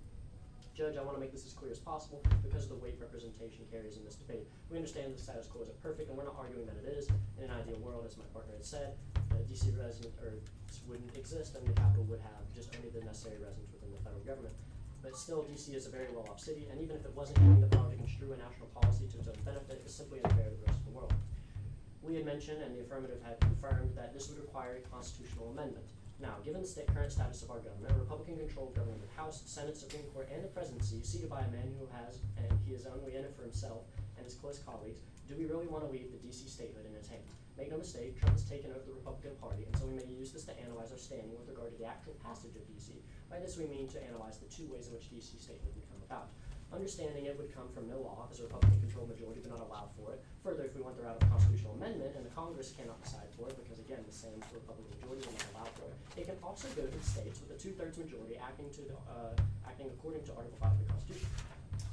Judge, I want to make this as clear as possible because of the weight representation carries in this debate. We understand the status quo isn't perfect, and we're not arguing that it is. In an ideal world, as my partner had said, DC residents wouldn't exist, and the capital would have just only the necessary residents within the federal government. But still, DC is a very well-off city, and even if it wasn't having the power to construe a national policy to its own benefit, it's simply unfair to the rest of the world. We had mentioned, and the affirmative had confirmed, that this would require a constitutional amendment. Now, given the current status of our government, a Republican-controlled government with House, Senate, Supreme Court, and the presidency, seated by a man who has, and he is only in it for himself and his close colleagues, do we really want to leave the DC statehood in his hands? Make no mistake, Trump has taken over the Republican Party, and so we may use this to analyze our standing with regard to the actual passage of DC. By this we mean to analyze the two ways in which DC statehood would come about. Understanding it would come from no law, as a Republican-controlled majority would not allow for it. Further, if we went the route of a constitutional amendment, and the Congress cannot decide for it, because again, the same Republican majority will not allow for it, it can also go to the states with a 2/3 majority acting according to Article 5 of the Constitution.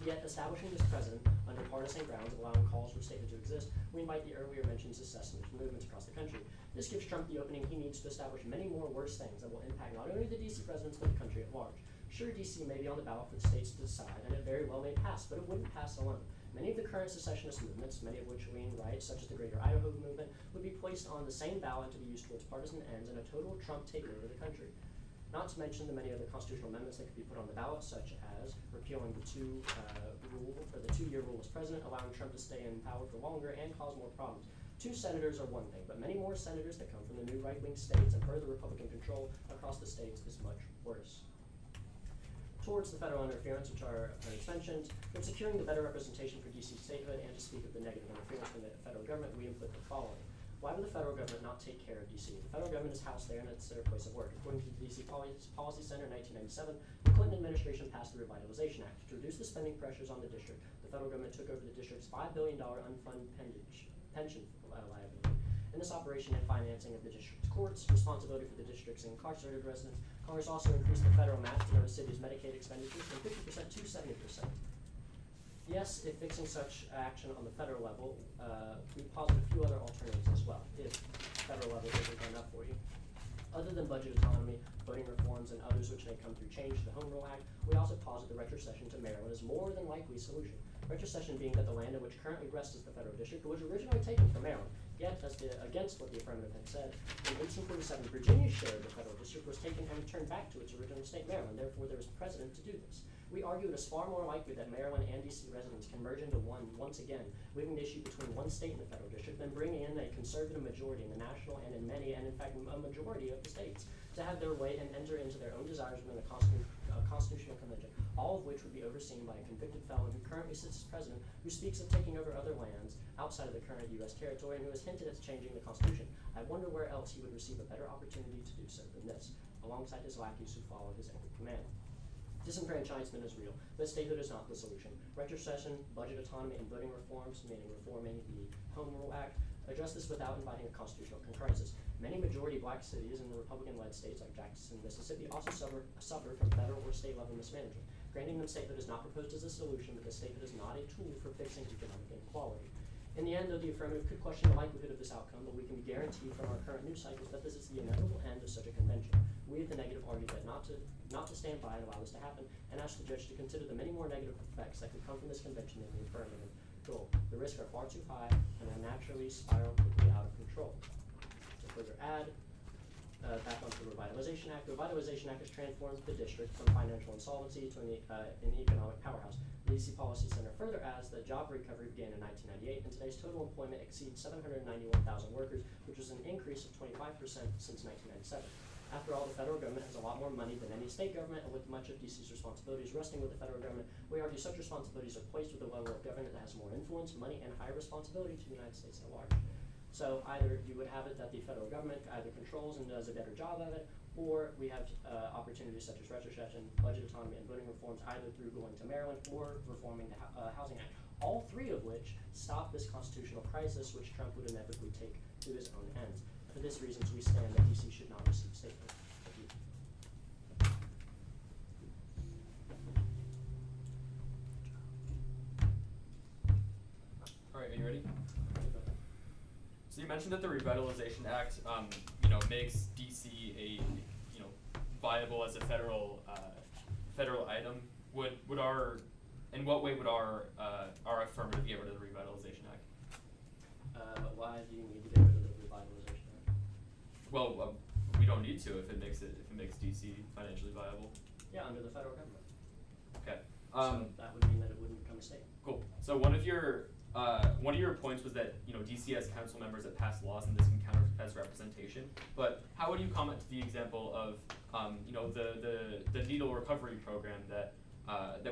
Yet, establishing this precedent under partisan grounds of allowing calls for statehood to exist, we invite the earlier mentioned secessionist movements across the country. This gives Trump the opening he needs to establish many more worse things that will impact not only the DC residents, but the country at large. Sure, DC may be on the ballot for the states to decide, and it very well may pass, but it wouldn't pass alone. Many of the current secessionist movements, many of which lean right, such as the Greater Idaho movement, would be placed on the same ballot to be used towards partisan ends and a total Trump takeover of the country. Not to mention the many other constitutional amendments that could be put on the ballot, such as repealing the two-year rule as president, allowing Trump to stay in power for longer and cause more problems. 2 senators are one thing, but many more senators that come from the new right-wing states and further Republican control across the states is much worse. Towards the federal interference, which our opponents mentioned, in securing the better representation for DC statehood and to speak of the negative interference from the federal government, we input the following. Why would the federal government not take care of DC? The federal government is housed there and it's their place of work. According to the DC Policy Center in 1997, the Clinton administration passed the Revitalization Act. To reduce the spending pressures on the district, the federal government took over the district's $5 billion unfunded pension liability. In this operation and financing of the district's courts, responsibility for the district's incarcerated residents, Congress also increased the federal match to the city's Medicaid expenditures from 50% to 70%. Yes, if fixing such action on the federal level, we posit a few other alternatives as well, if federal level isn't enough for you. Other than budget autonomy, voting reforms, and others which may come through change to the Home Rule Act, we also posit the retrocession to Maryland as more than likely solution. Retrocession being that the land in which currently rests as the federal district was originally taken from Maryland. Yet, against what the affirmative had said, in 1847, Virginia's share of the federal district was taken and returned back to its original state, Maryland. Therefore, there was precedent to do this. We argue it is far more likely that Maryland and DC residents can merge into one once again, leaving the issue between one state and the federal district, then bringing in a conservative majority in the national and in many, and in fact a majority of the states, to have their way and enter into their own desires within the Constitutional Convention, all of which would be overseen by a convicted felon who currently sits as president, who speaks of taking over other lands outside of the current U.S. territory, and who has hinted at changing the Constitution. I wonder where else he would receive a better opportunity to do so than this, alongside his lackeys who follow his every command. Disenfranchisement is real, but statehood is not the solution. Retrocession, budget autonomy, and voting reforms, meaning reforming the Home Rule Act, address this without inviting a constitutional concurrence. Many majority black cities in the Republican-led states like Jackson, Mississippi also suffer from federal or state-level mismanagement. Granting them statehood is not proposed as a solution because statehood is not a tool for fixing economic inequality. In the end, though, the affirmative could question the likelihood of this outcome, but we can be guaranteed from our current news cycles that this is the inevitable end of such a convention. We at the negative argue that not to stand by and allow this to happen, and ask the judge to consider the many more negative effects that could come from this convention than the affirmative goal. The risks are far too high and are naturally spiral quickly out of control. To further add, back onto the Revitalization Act. The Revitalization Act has transformed the district from financial insolvency to an economic powerhouse. The DC Policy Center further adds that job recovery began in 1998, and today's total employment exceeds 791,000 workers, which is an increase of 25% since 1997. After all, the federal government has a lot more money than any state government, and with much of DC's responsibilities resting with the federal government, we argue such responsibilities are placed with a level of government that has more influence, money, and higher responsibility to the United States at large. So either you would have it that the federal government either controls and does a better job of it, or we have opportunities such as retrocession, budget autonomy, and voting reforms, either through going to Maryland or reforming the Housing Act, all three of which stop this constitutional crisis, which Trump would inevitably take to his own ends. For this reason, we stand that DC should not receive statehood. Thank you. All right, are you ready? So you mentioned that the Revitalization Act, makes DC a, viable as a federal item. would our, in what way would our affirmative get rid of the Revitalization Act? Why do you need to get rid of the Revitalization Act? Well, we don't need to if it makes DC financially viable. Yeah, under the federal government. Okay. So that would mean that it wouldn't become a state. Cool. So one of your points was that DC has council members that pass laws and this can count as representation. But how would you comment to the example of the needle recovery program that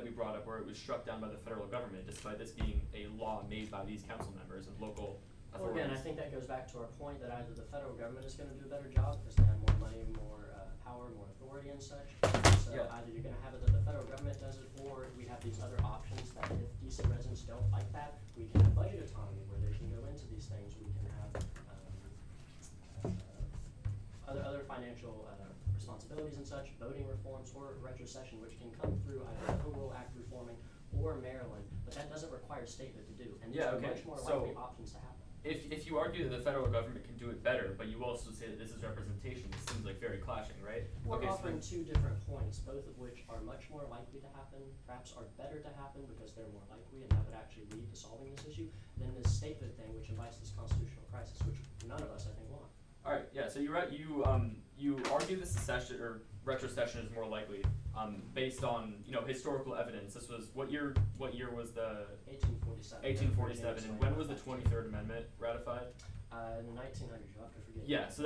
we brought up, where it was struck down by the federal government, despite this being a law made by these council members and local Well, authorities? again, I think that goes back to our point that either the federal government is going to do a better job because they have more money, more power, more authority and such. So Yeah. either you're going to have it that the federal government does it, or we have these other options that if DC residents don't like that, we can have budget autonomy where they can go into these things. We can have other financial responsibilities and such, voting reforms, or retrocession, which can come through either the Home Rule Act reforming or Maryland, but that doesn't require statehood to do, and these Yeah, are okay. much more So- likely options to happen. If you argue that the federal government can do it better, but you also say that this is representation, it seems like very clashing, right? We're Okay, so offering two different points, both of which are much more likely to happen, perhaps are better to happen because they're more likely and that would actually lead to solving this issue, than this statehood thing, which invites this constitutional crisis, which none of us, I think, want. all right, yeah. So you're right. You argue the secession or retrocession is more likely, based on historical evidence. This was what year? What year was the 1847. 1847? And when was the 23rd Amendment ratified? In the 1900s, you'll have to forget. Yeah. So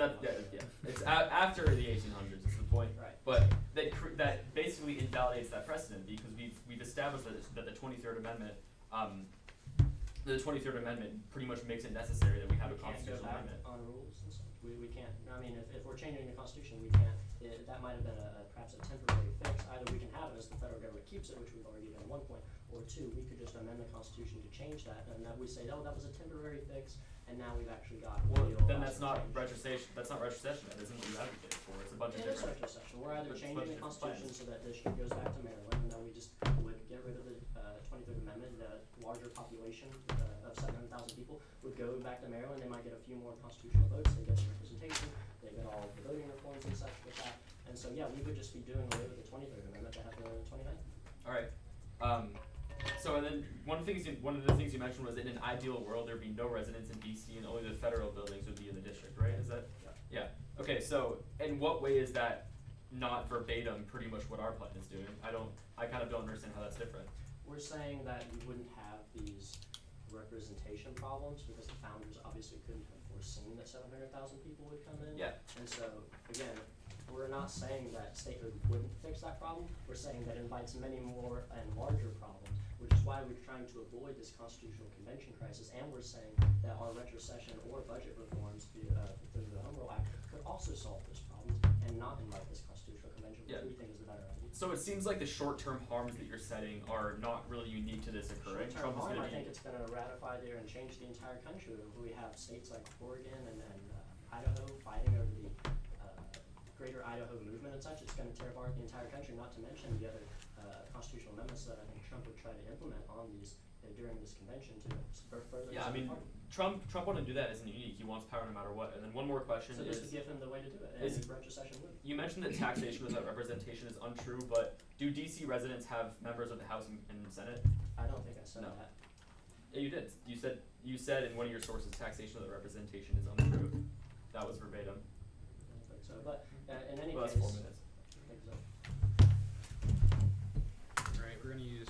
it's after the 1800s. Is the point? Right. But that basically invalidates that precedent because we've established that the 23rd Amendment. The 23rd Amendment pretty much makes it necessary that we have a constitutional can't go amendment. back on rules and stuff. We can't, I mean, if we're changing the Constitution, we can't, that might have been perhaps a temporary fix. Either we can have it as the federal government keeps it, which we've argued at one point, or two, we could just amend the Constitution to change that, and that we say, oh, that was a temporary fix, and now we've actually got. Well, real then that's not change. retrocession. That's not retrocession. That isn't what you advocate for. It's a bunch of It is different. retrocession. We're either It's a changing bunch the of different Constitution plans. so that district goes back to Maryland, and then we just would get rid of the 23rd Amendment. The larger population of 700,000 people would go back to Maryland. They might get a few more constitutional votes. They get some representation. They get all the voting reforms and such with that. And so, yeah, we would just be doing away with the 23rd Amendment to have the 29th. All right. So and then one of the things you mentioned was in an ideal world there'd be no residents in DC and only the federal buildings would be in the district, right? Is that? Yeah. Okay. So in what way is that not verbatim pretty much what our plan is doing? I kind of don't understand how that's different. We're saying that we wouldn't have these representation problems because the founders obviously couldn't have foreseen that 700,000 people would come in. Yeah. And so, again, we're not saying that statehood wouldn't fix that problem. We're saying that it invites many more and larger problems, which is why we're trying to avoid this constitutional convention crisis. And we're saying that our retrocession or budget reforms through the Home Rule Act could also solve those problems and not invite this constitutional convention, which Yeah. we think is the better idea. So it seems like the short-term harms that you're setting are not really unique to this occurring. Short-term Trump is harm, going I to think it's going to ratify there and change the entire country. We have states like Oregon and Idaho fighting over the greater Idaho movement and such. It's going to tear apart the entire country, not to mention the other constitutional amendments that I think Trump would try to implement on these during this convention to further. Yeah, I mean, Trump wouldn't do that isn't unique. He wants power no matter what. And then one more question so this is, would give him the way to do it, and retrocession would. you mentioned that taxation without representation is untrue, but do DC residents have members of the House and Senate? I don't think I said No. that. Yeah, you did. You said in one of your sources taxation without representation is untrue. That was verbatim. I don't think so, but in any Well, case. that's 4 minutes. I think so. Alright, we're gonna use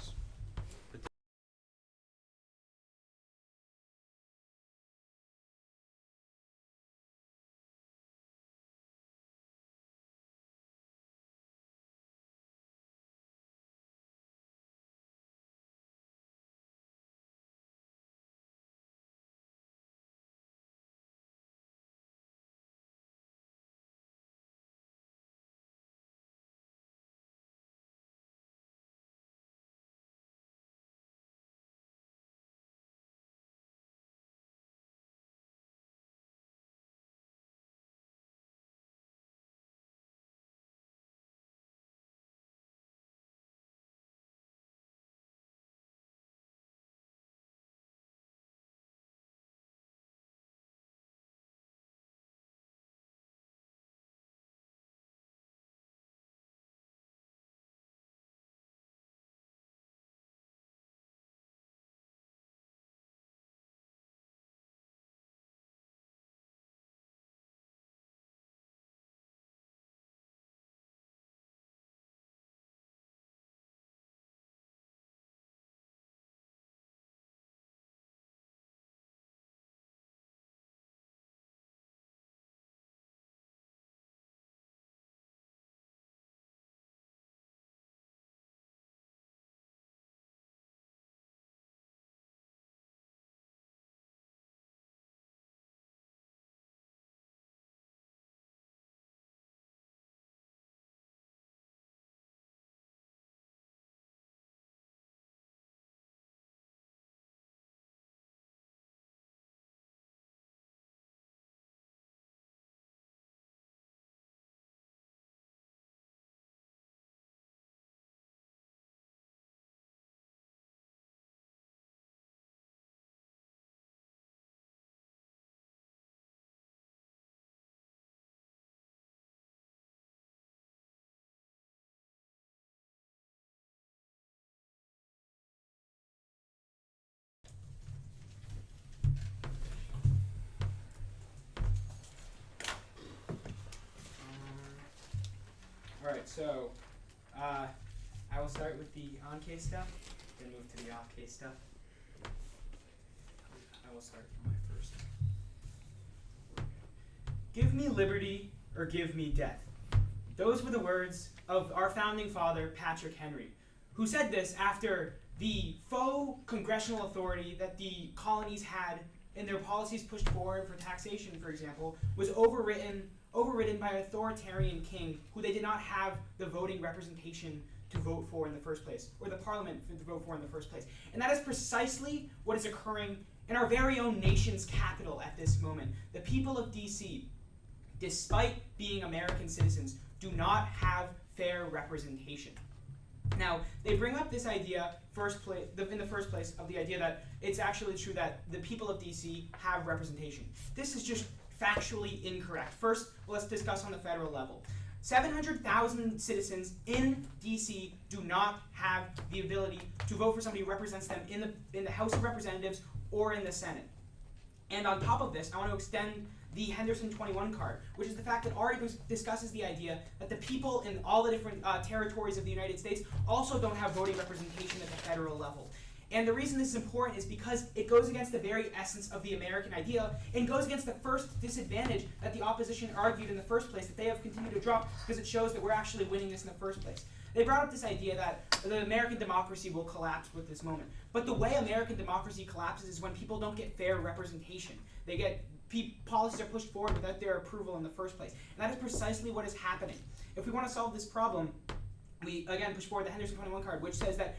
Alright, so I will start with the on-case stuff, then move to the off-case stuff. I will start from my first. Give me liberty or give me death. Those were the words of our founding father, Patrick Henry, who said this after the faux congressional authority that the colonies had in their policies pushed forward for taxation, for example, was overridden by an authoritarian king who they did not have the voting representation to vote for in the first place, or the parliament to vote for in the first place. And that is precisely what is occurring in our very own nation's capital at this moment. The people of DC, despite being American citizens, do not have fair representation. Now, they bring up this idea in the first place of the idea that it's actually true that the people of DC have representation. This is just factually incorrect. First, let's discuss on the federal level. 700,000 citizens in DC do not have the ability to vote for somebody who represents them in the House of Representatives or in the Senate. And on top of this, I want to extend the Henderson 21 card, which is the fact that already discusses the idea that the people in all the different territories of the United States also don't have voting representation at the federal level. And the reason this is important is because it goes against the very essence of the American idea and goes against the first disadvantage that the opposition argued in the first place that they have continued to drop because it shows that we're actually winning this in the first place. They brought up this idea that the American democracy will collapse with this moment. But the way American democracy collapses is when people don't get fair representation. They get policies are pushed forward without their approval in the first place. And that is precisely what is happening. If we want to solve this problem, we again push forward the Henderson 21 card, which says that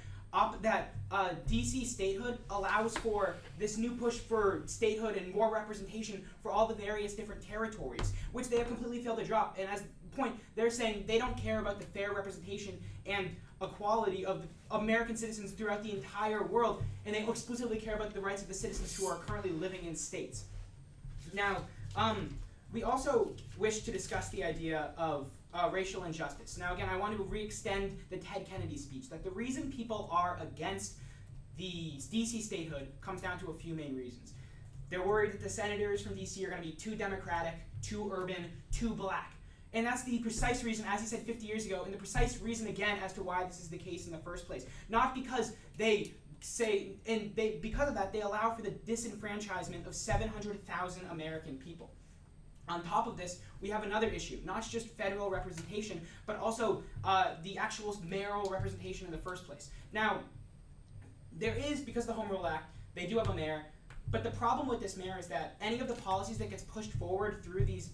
DC statehood allows for this new push for statehood and more representation for all the various different territories, which they have completely failed to drop. And as the point, they're saying they don't care about the fair representation and equality of American citizens throughout the entire world, and they exclusively care about the rights of the citizens who are currently living in states. Now, we also wish to discuss the idea of racial injustice. Now, again, I want to re-extend the Ted Kennedy speech, that the reason people are against the DC statehood comes down to a few main reasons. They're worried that the senators from DC are going to be too democratic, too urban, too black. And that's the precise reason, as he said 50 years ago, and the precise reason, again, as to why this is the case in the first place. Not because they say, because of that, they allow for the disenfranchisement of 700,000 American people. On top of this, we have another issue, not just federal representation, but also the actual mayoral representation in the first place. Now, there is, because of the Home Rule Act, they do have a mayor, but the problem with this mayor is that any of the policies that gets pushed forward through these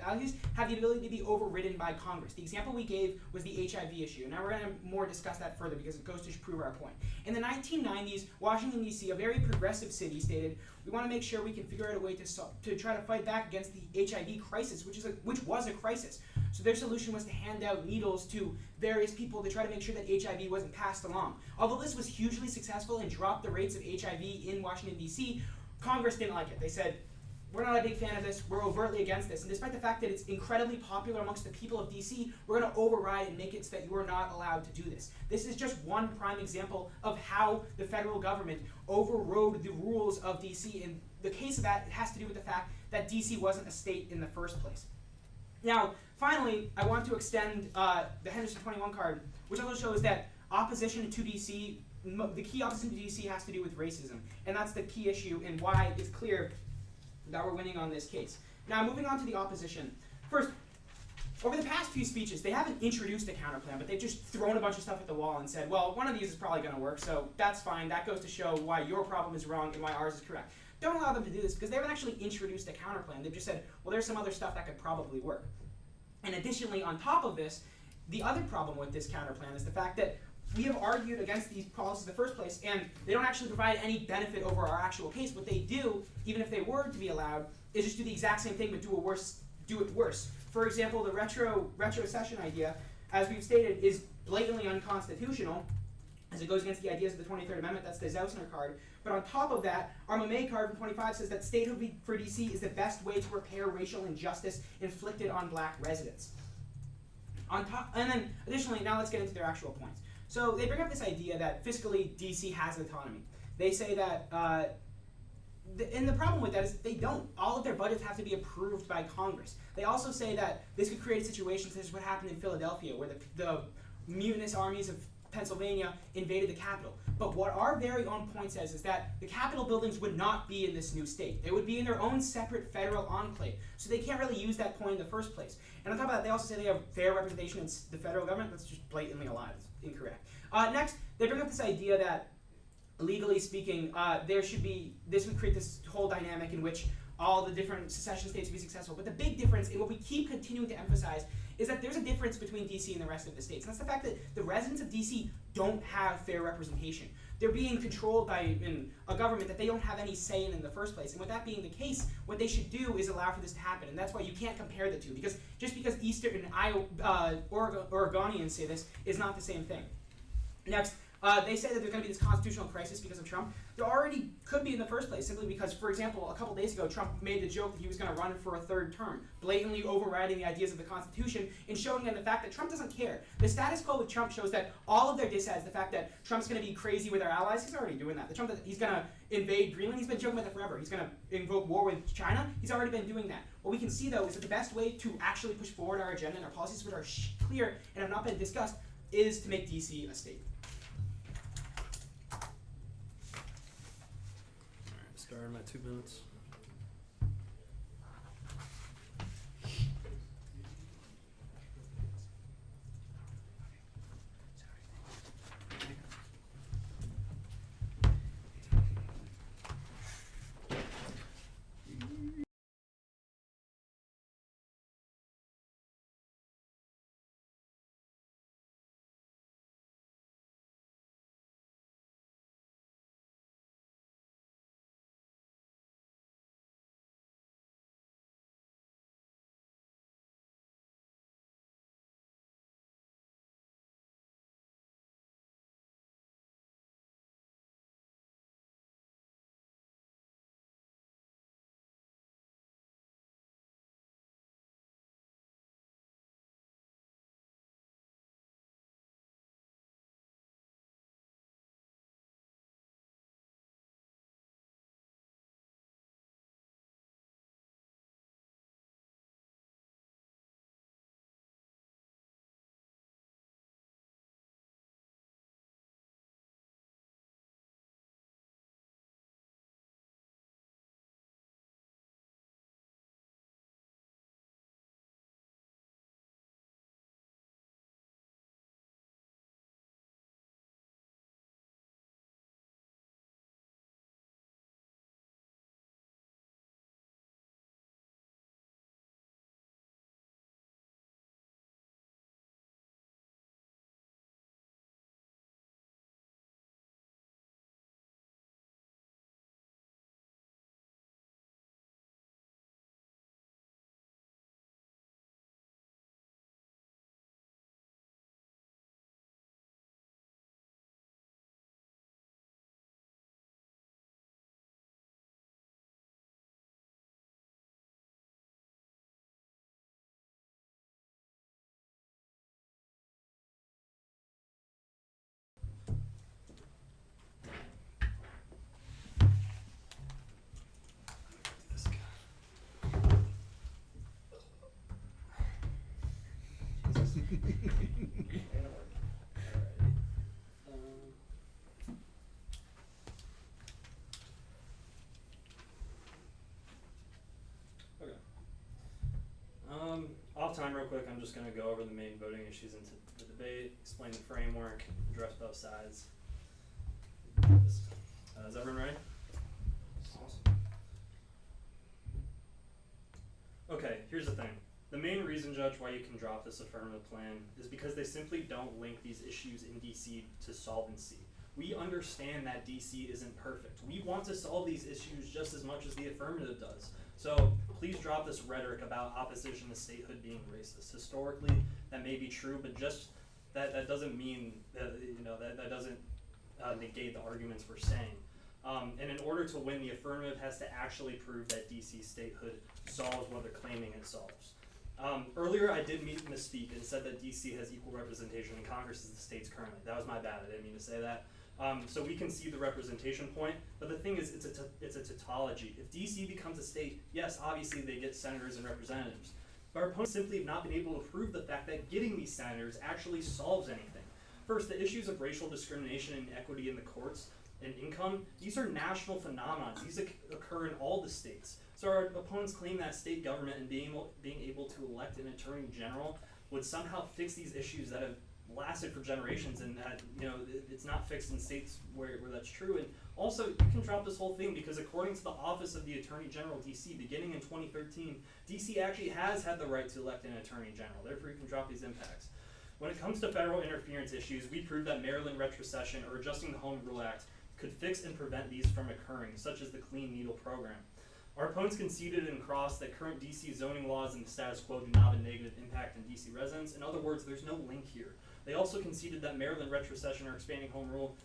values have the ability to be overridden by Congress. The example we gave was the HIV issue. Now we're going to more discuss that further because it goes to prove our point. In the 1990s, Washington, D.C., a very progressive city, stated, we want to make sure we can figure out a way to try to fight back against the HIV crisis, which was a crisis. So their solution was to hand out needles to various people to try to make sure that HIV wasn't passed along. Although this was hugely successful and dropped the rates of HIV in Washington, D.C., Congress didn't like it. They said, we're not a big fan of this, we're overtly against this, and despite the fact that it's incredibly popular amongst the people of DC, we're going to override and make it so that you are not allowed to do this. This is just one prime example of how the federal government overrode the rules of DC, and the case of that has to do with the fact that DC wasn't a state in the first place. Now, finally, I want to extend the Henderson 21 card, which also shows that opposition to DC, the key opposition to DC has to do with racism, and that's the key issue and why it's clear that we're winning on this case. Now, moving on to the opposition. First, over the past few speeches, they haven't introduced a counterplan, but they've just thrown a bunch of stuff at the wall and said, well, one of these is probably going to work, so that's fine. That goes to show why your problem is wrong and why ours is correct. Don't allow them to do this because they haven't actually introduced a counterplan. They've just said, well, there's some other stuff that could probably work. And additionally, on top of this, the other problem with this counterplan is the fact that we have argued against these policies in the first place, and they don't actually provide any benefit over our actual case. What they do, even if they were to be allowed, is just do the exact same thing but do it worse. For example, the retrocession idea, as we've stated, is blatantly unconstitutional, as it goes against the ideas of the 23rd Amendment. That's the Zausner card. But on top of that, our Mamey card from 25 says that statehood for DC is the best way to repair racial injustice inflicted on black residents. And then, additionally, now let's get into their actual points. So they bring up this idea that fiscally DC has autonomy. They say that And the problem with that is they don't. All of their budgets have to be approved by Congress. They also say that this could create situations such as what happened in Philadelphia, where the mutinous armies of Pennsylvania invaded the Capitol. But what our very own point says is that the Capitol buildings would not be in this new state. They would be in their own separate federal enclave. So they can't really use that point in the first place. And on top of that, they also say they have fair representation in the federal government. That's just blatantly a lie. That's incorrect. Next, they bring up this idea that, legally speaking, this would create this whole dynamic in which all the different secession states would be successful. But the big difference, and what we keep continuing to emphasize, is that there's a difference between DC and the rest of the states. And that's the fact that the residents of DC don't have fair representation. They're being controlled by a government that they don't have any say in the first place. And with that being the case, what they should do is allow for this to happen. And that's why you can't compare the two, because just because Eastern and Oregonians say this is not the same thing. Next, they say that there's going to be this constitutional crisis because of Trump. There already could be in the first place, simply because, for example, a couple days ago, Trump made the joke that he was going to run for a third term, blatantly overriding the ideas of the Constitution and showing them the fact that Trump doesn't care. The status quo with Trump shows that all of their disads, the fact that Trump's going to be crazy with our allies, he's already doing that. The Trump that he's going to invade Greenland, he's been joking about that forever. He's going to invoke war with China, he's already been doing that. What we can see, though, is that the best way to actually push forward our agenda and our policies, which are clear and have not been discussed, is to make DC a state. Starting my 2 minutes. Off time real quick, I'm just going to go over the main voting issues into the debate, explain the framework, address both sides. Is everyone ready? Awesome. Okay, here's the thing. The main reason, Judge, why you can drop this affirmative plan is because they simply don't link these issues in DC to solvency. We understand that DC isn't perfect. We want to solve these issues just as much as the affirmative does. So please drop this rhetoric about opposition to statehood being racist. Historically, that may be true, but just that doesn't mean that that doesn't negate the arguments we're saying. And in order to win, the affirmative has to actually prove that DC statehood solves what they're claiming it solves. Earlier, I did misspeak and said that DC has equal representation in Congress as the states currently. That was my bad. I didn't mean to say that. So we can see the representation point, but the thing is, it's a tautology. If DC becomes a state, yes, obviously they get senators and representatives, but our opponents simply have not been able to prove the fact that getting these senators actually solves anything. First, the issues of racial discrimination and inequity in the courts and income, these are national phenomena. These occur in all the states. So our opponents claim that state government and being able to elect an attorney general would somehow fix these issues that have lasted for generations, and that it's not fixed in states where that's true. And also, you can drop this whole thing because according to the Office of the Attorney General DC, beginning in 2013, DC actually has had the right to elect an attorney general. Therefore, you can drop these impacts. When it comes to federal interference issues, we proved that Maryland retrocession or adjusting the Home Rule Act could fix and prevent these from occurring, such as the Clean Needle program. Our opponents conceded in cross that current DC zoning laws and the status quo do not have a negative impact on DC residents. In other words, there's no link here. They also conceded that Maryland retrocession or expanding home rule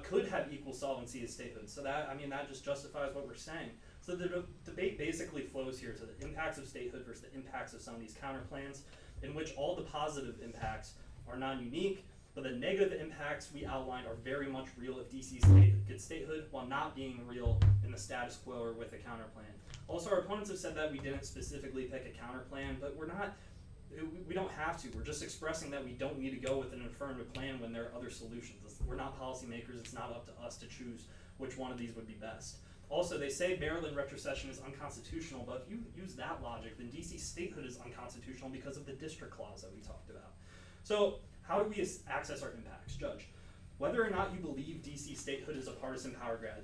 could have equal solvency as statehood. So that just justifies what we're saying. So the debate basically flows here to the impacts of statehood versus the impacts of some of these counter plans, in which all the positive impacts are non-unique, but the negative impacts we outlined are very much real if DC gets statehood, while not being real in the status quo or with a counter plan. Also, our opponents have said that we didn't specifically pick a counter plan, but we don't have to. We're just expressing that we don't need to go with an affirmative plan when there are other solutions. We're not policymakers. It's not up to us to choose which one of these would be best. Also, they say Maryland retrocession is unconstitutional, but if you use that logic, then DC statehood is unconstitutional because of the district clause that we talked about. So how do we access our impacts? Judge, whether or not you believe DC statehood is a partisan power grab,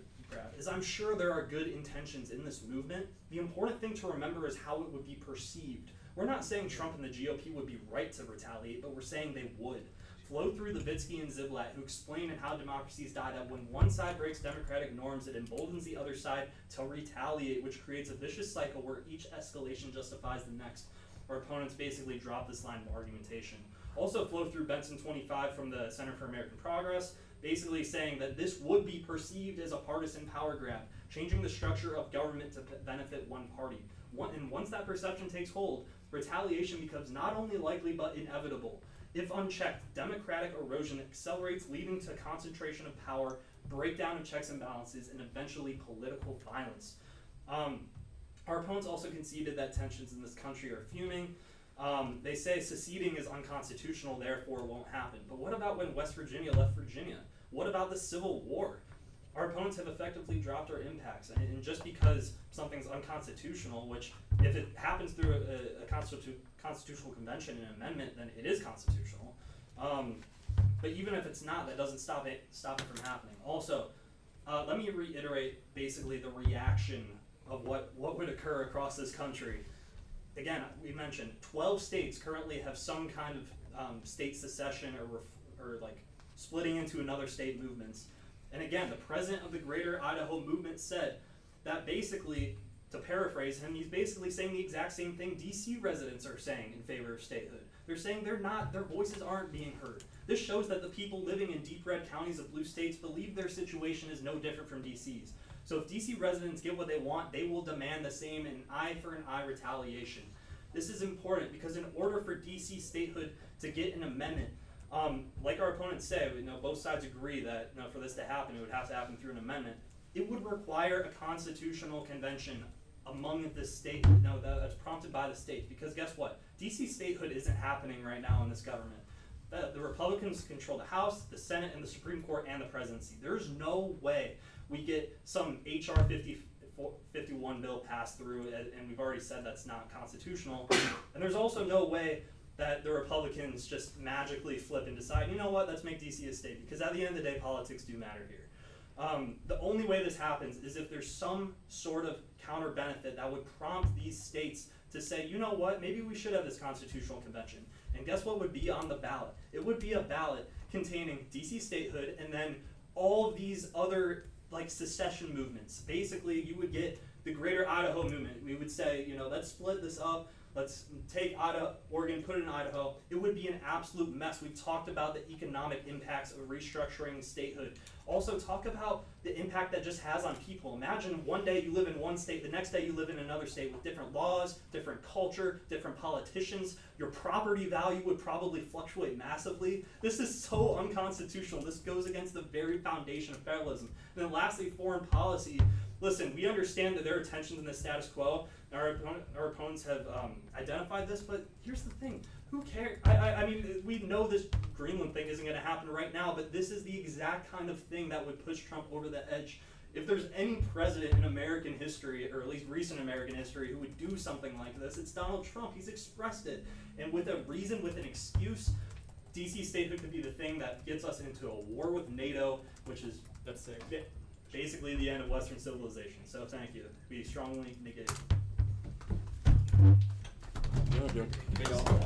is I'm sure there are good intentions in this movement. The important thing to remember is how it would be perceived. We're not saying Trump and the GOP would be right to retaliate, but we're saying they would. Flow through Levitsky and Ziblatt, who explain in How Democracies Die that when one side breaks democratic norms, it emboldens the other side to retaliate, which creates a vicious cycle where each escalation justifies the next. Our opponents basically drop this line of argumentation. Also flow through Benson 25 from the Center for American Progress, basically saying that this would be perceived as a partisan power grab, changing the structure of government to benefit one party. And once that perception takes hold, retaliation becomes not only likely but inevitable. If unchecked, democratic erosion accelerates, leading to concentration of power, breakdown of checks and balances, and eventually political violence. Our opponents also conceded that tensions in this country are fuming. They say seceding is unconstitutional, therefore it won't happen. But what about when West Virginia left Virginia? What about the Civil War? Our opponents have effectively dropped our impacts, and just because something's unconstitutional, which if it happens through a constitutional convention and amendment, then it is constitutional. But even if it's not, that doesn't stop it from happening. Also, let me reiterate basically the reaction of what would occur across this country. Again, we mentioned 12 states currently have some kind of state secession or like splitting into another state movements. And again, the president of the Greater Idaho Movement said that basically, to paraphrase him, he's basically saying the exact same thing DC residents are saying in favor of statehood. They're saying their voices aren't being heard. This shows that the people living in deep red counties of blue states believe their situation is no different from DC's. So if DC residents get what they want, they will demand the same in eye for an eye retaliation. This is important because in order for DC statehood to get an amendment, like our opponents say, both sides agree that for this to happen, it would have to happen through an amendment. It would require a constitutional convention among the state, that's prompted by the states. Because guess what? DC statehood isn't happening right now in this government. The Republicans control the House, the Senate, and the Supreme Court, and the presidency. There's no way we get some HR 51 bill passed through, and we've already said that's not constitutional. And there's also no way that the Republicans just magically flip and decide, you know what, let's make DC a state, because at the end of the day, politics do matter here. The only way this happens is if there's some sort of counter benefit that would prompt these states to say, you know what, maybe we should have this constitutional convention. And guess what would be on the ballot? It would be a ballot containing DC statehood and then all of these other secession movements. Basically, you would get the Greater Idaho Movement. We would say, let's split this up. Let's take Oregon, put it in Idaho. It would be an absolute mess. We've talked about the economic impacts of restructuring statehood. Also talk about the impact that just has on people. Imagine one day you live in one state, the next day you live in another state with different laws, different culture, different politicians. Your property value would probably fluctuate massively. This is so unconstitutional. This goes against the very foundation of federalism. And then lastly, foreign policy. Listen, we understand that there are tensions in the status quo. Our opponents have identified this, but here's the thing. Who cares? I mean, we know this Greenland thing isn't going to happen right now, but this is the exact kind of thing that would push Trump over the edge. If there's any president in American history, or at least recent American history, who would do something like this, it's Donald Trump. He's expressed it. And with a reason, with an excuse, DC statehood could be the thing that gets us into a war with NATO, which is basically the end of Western civilization. So thank you. We strongly negate it. Yeah, yeah.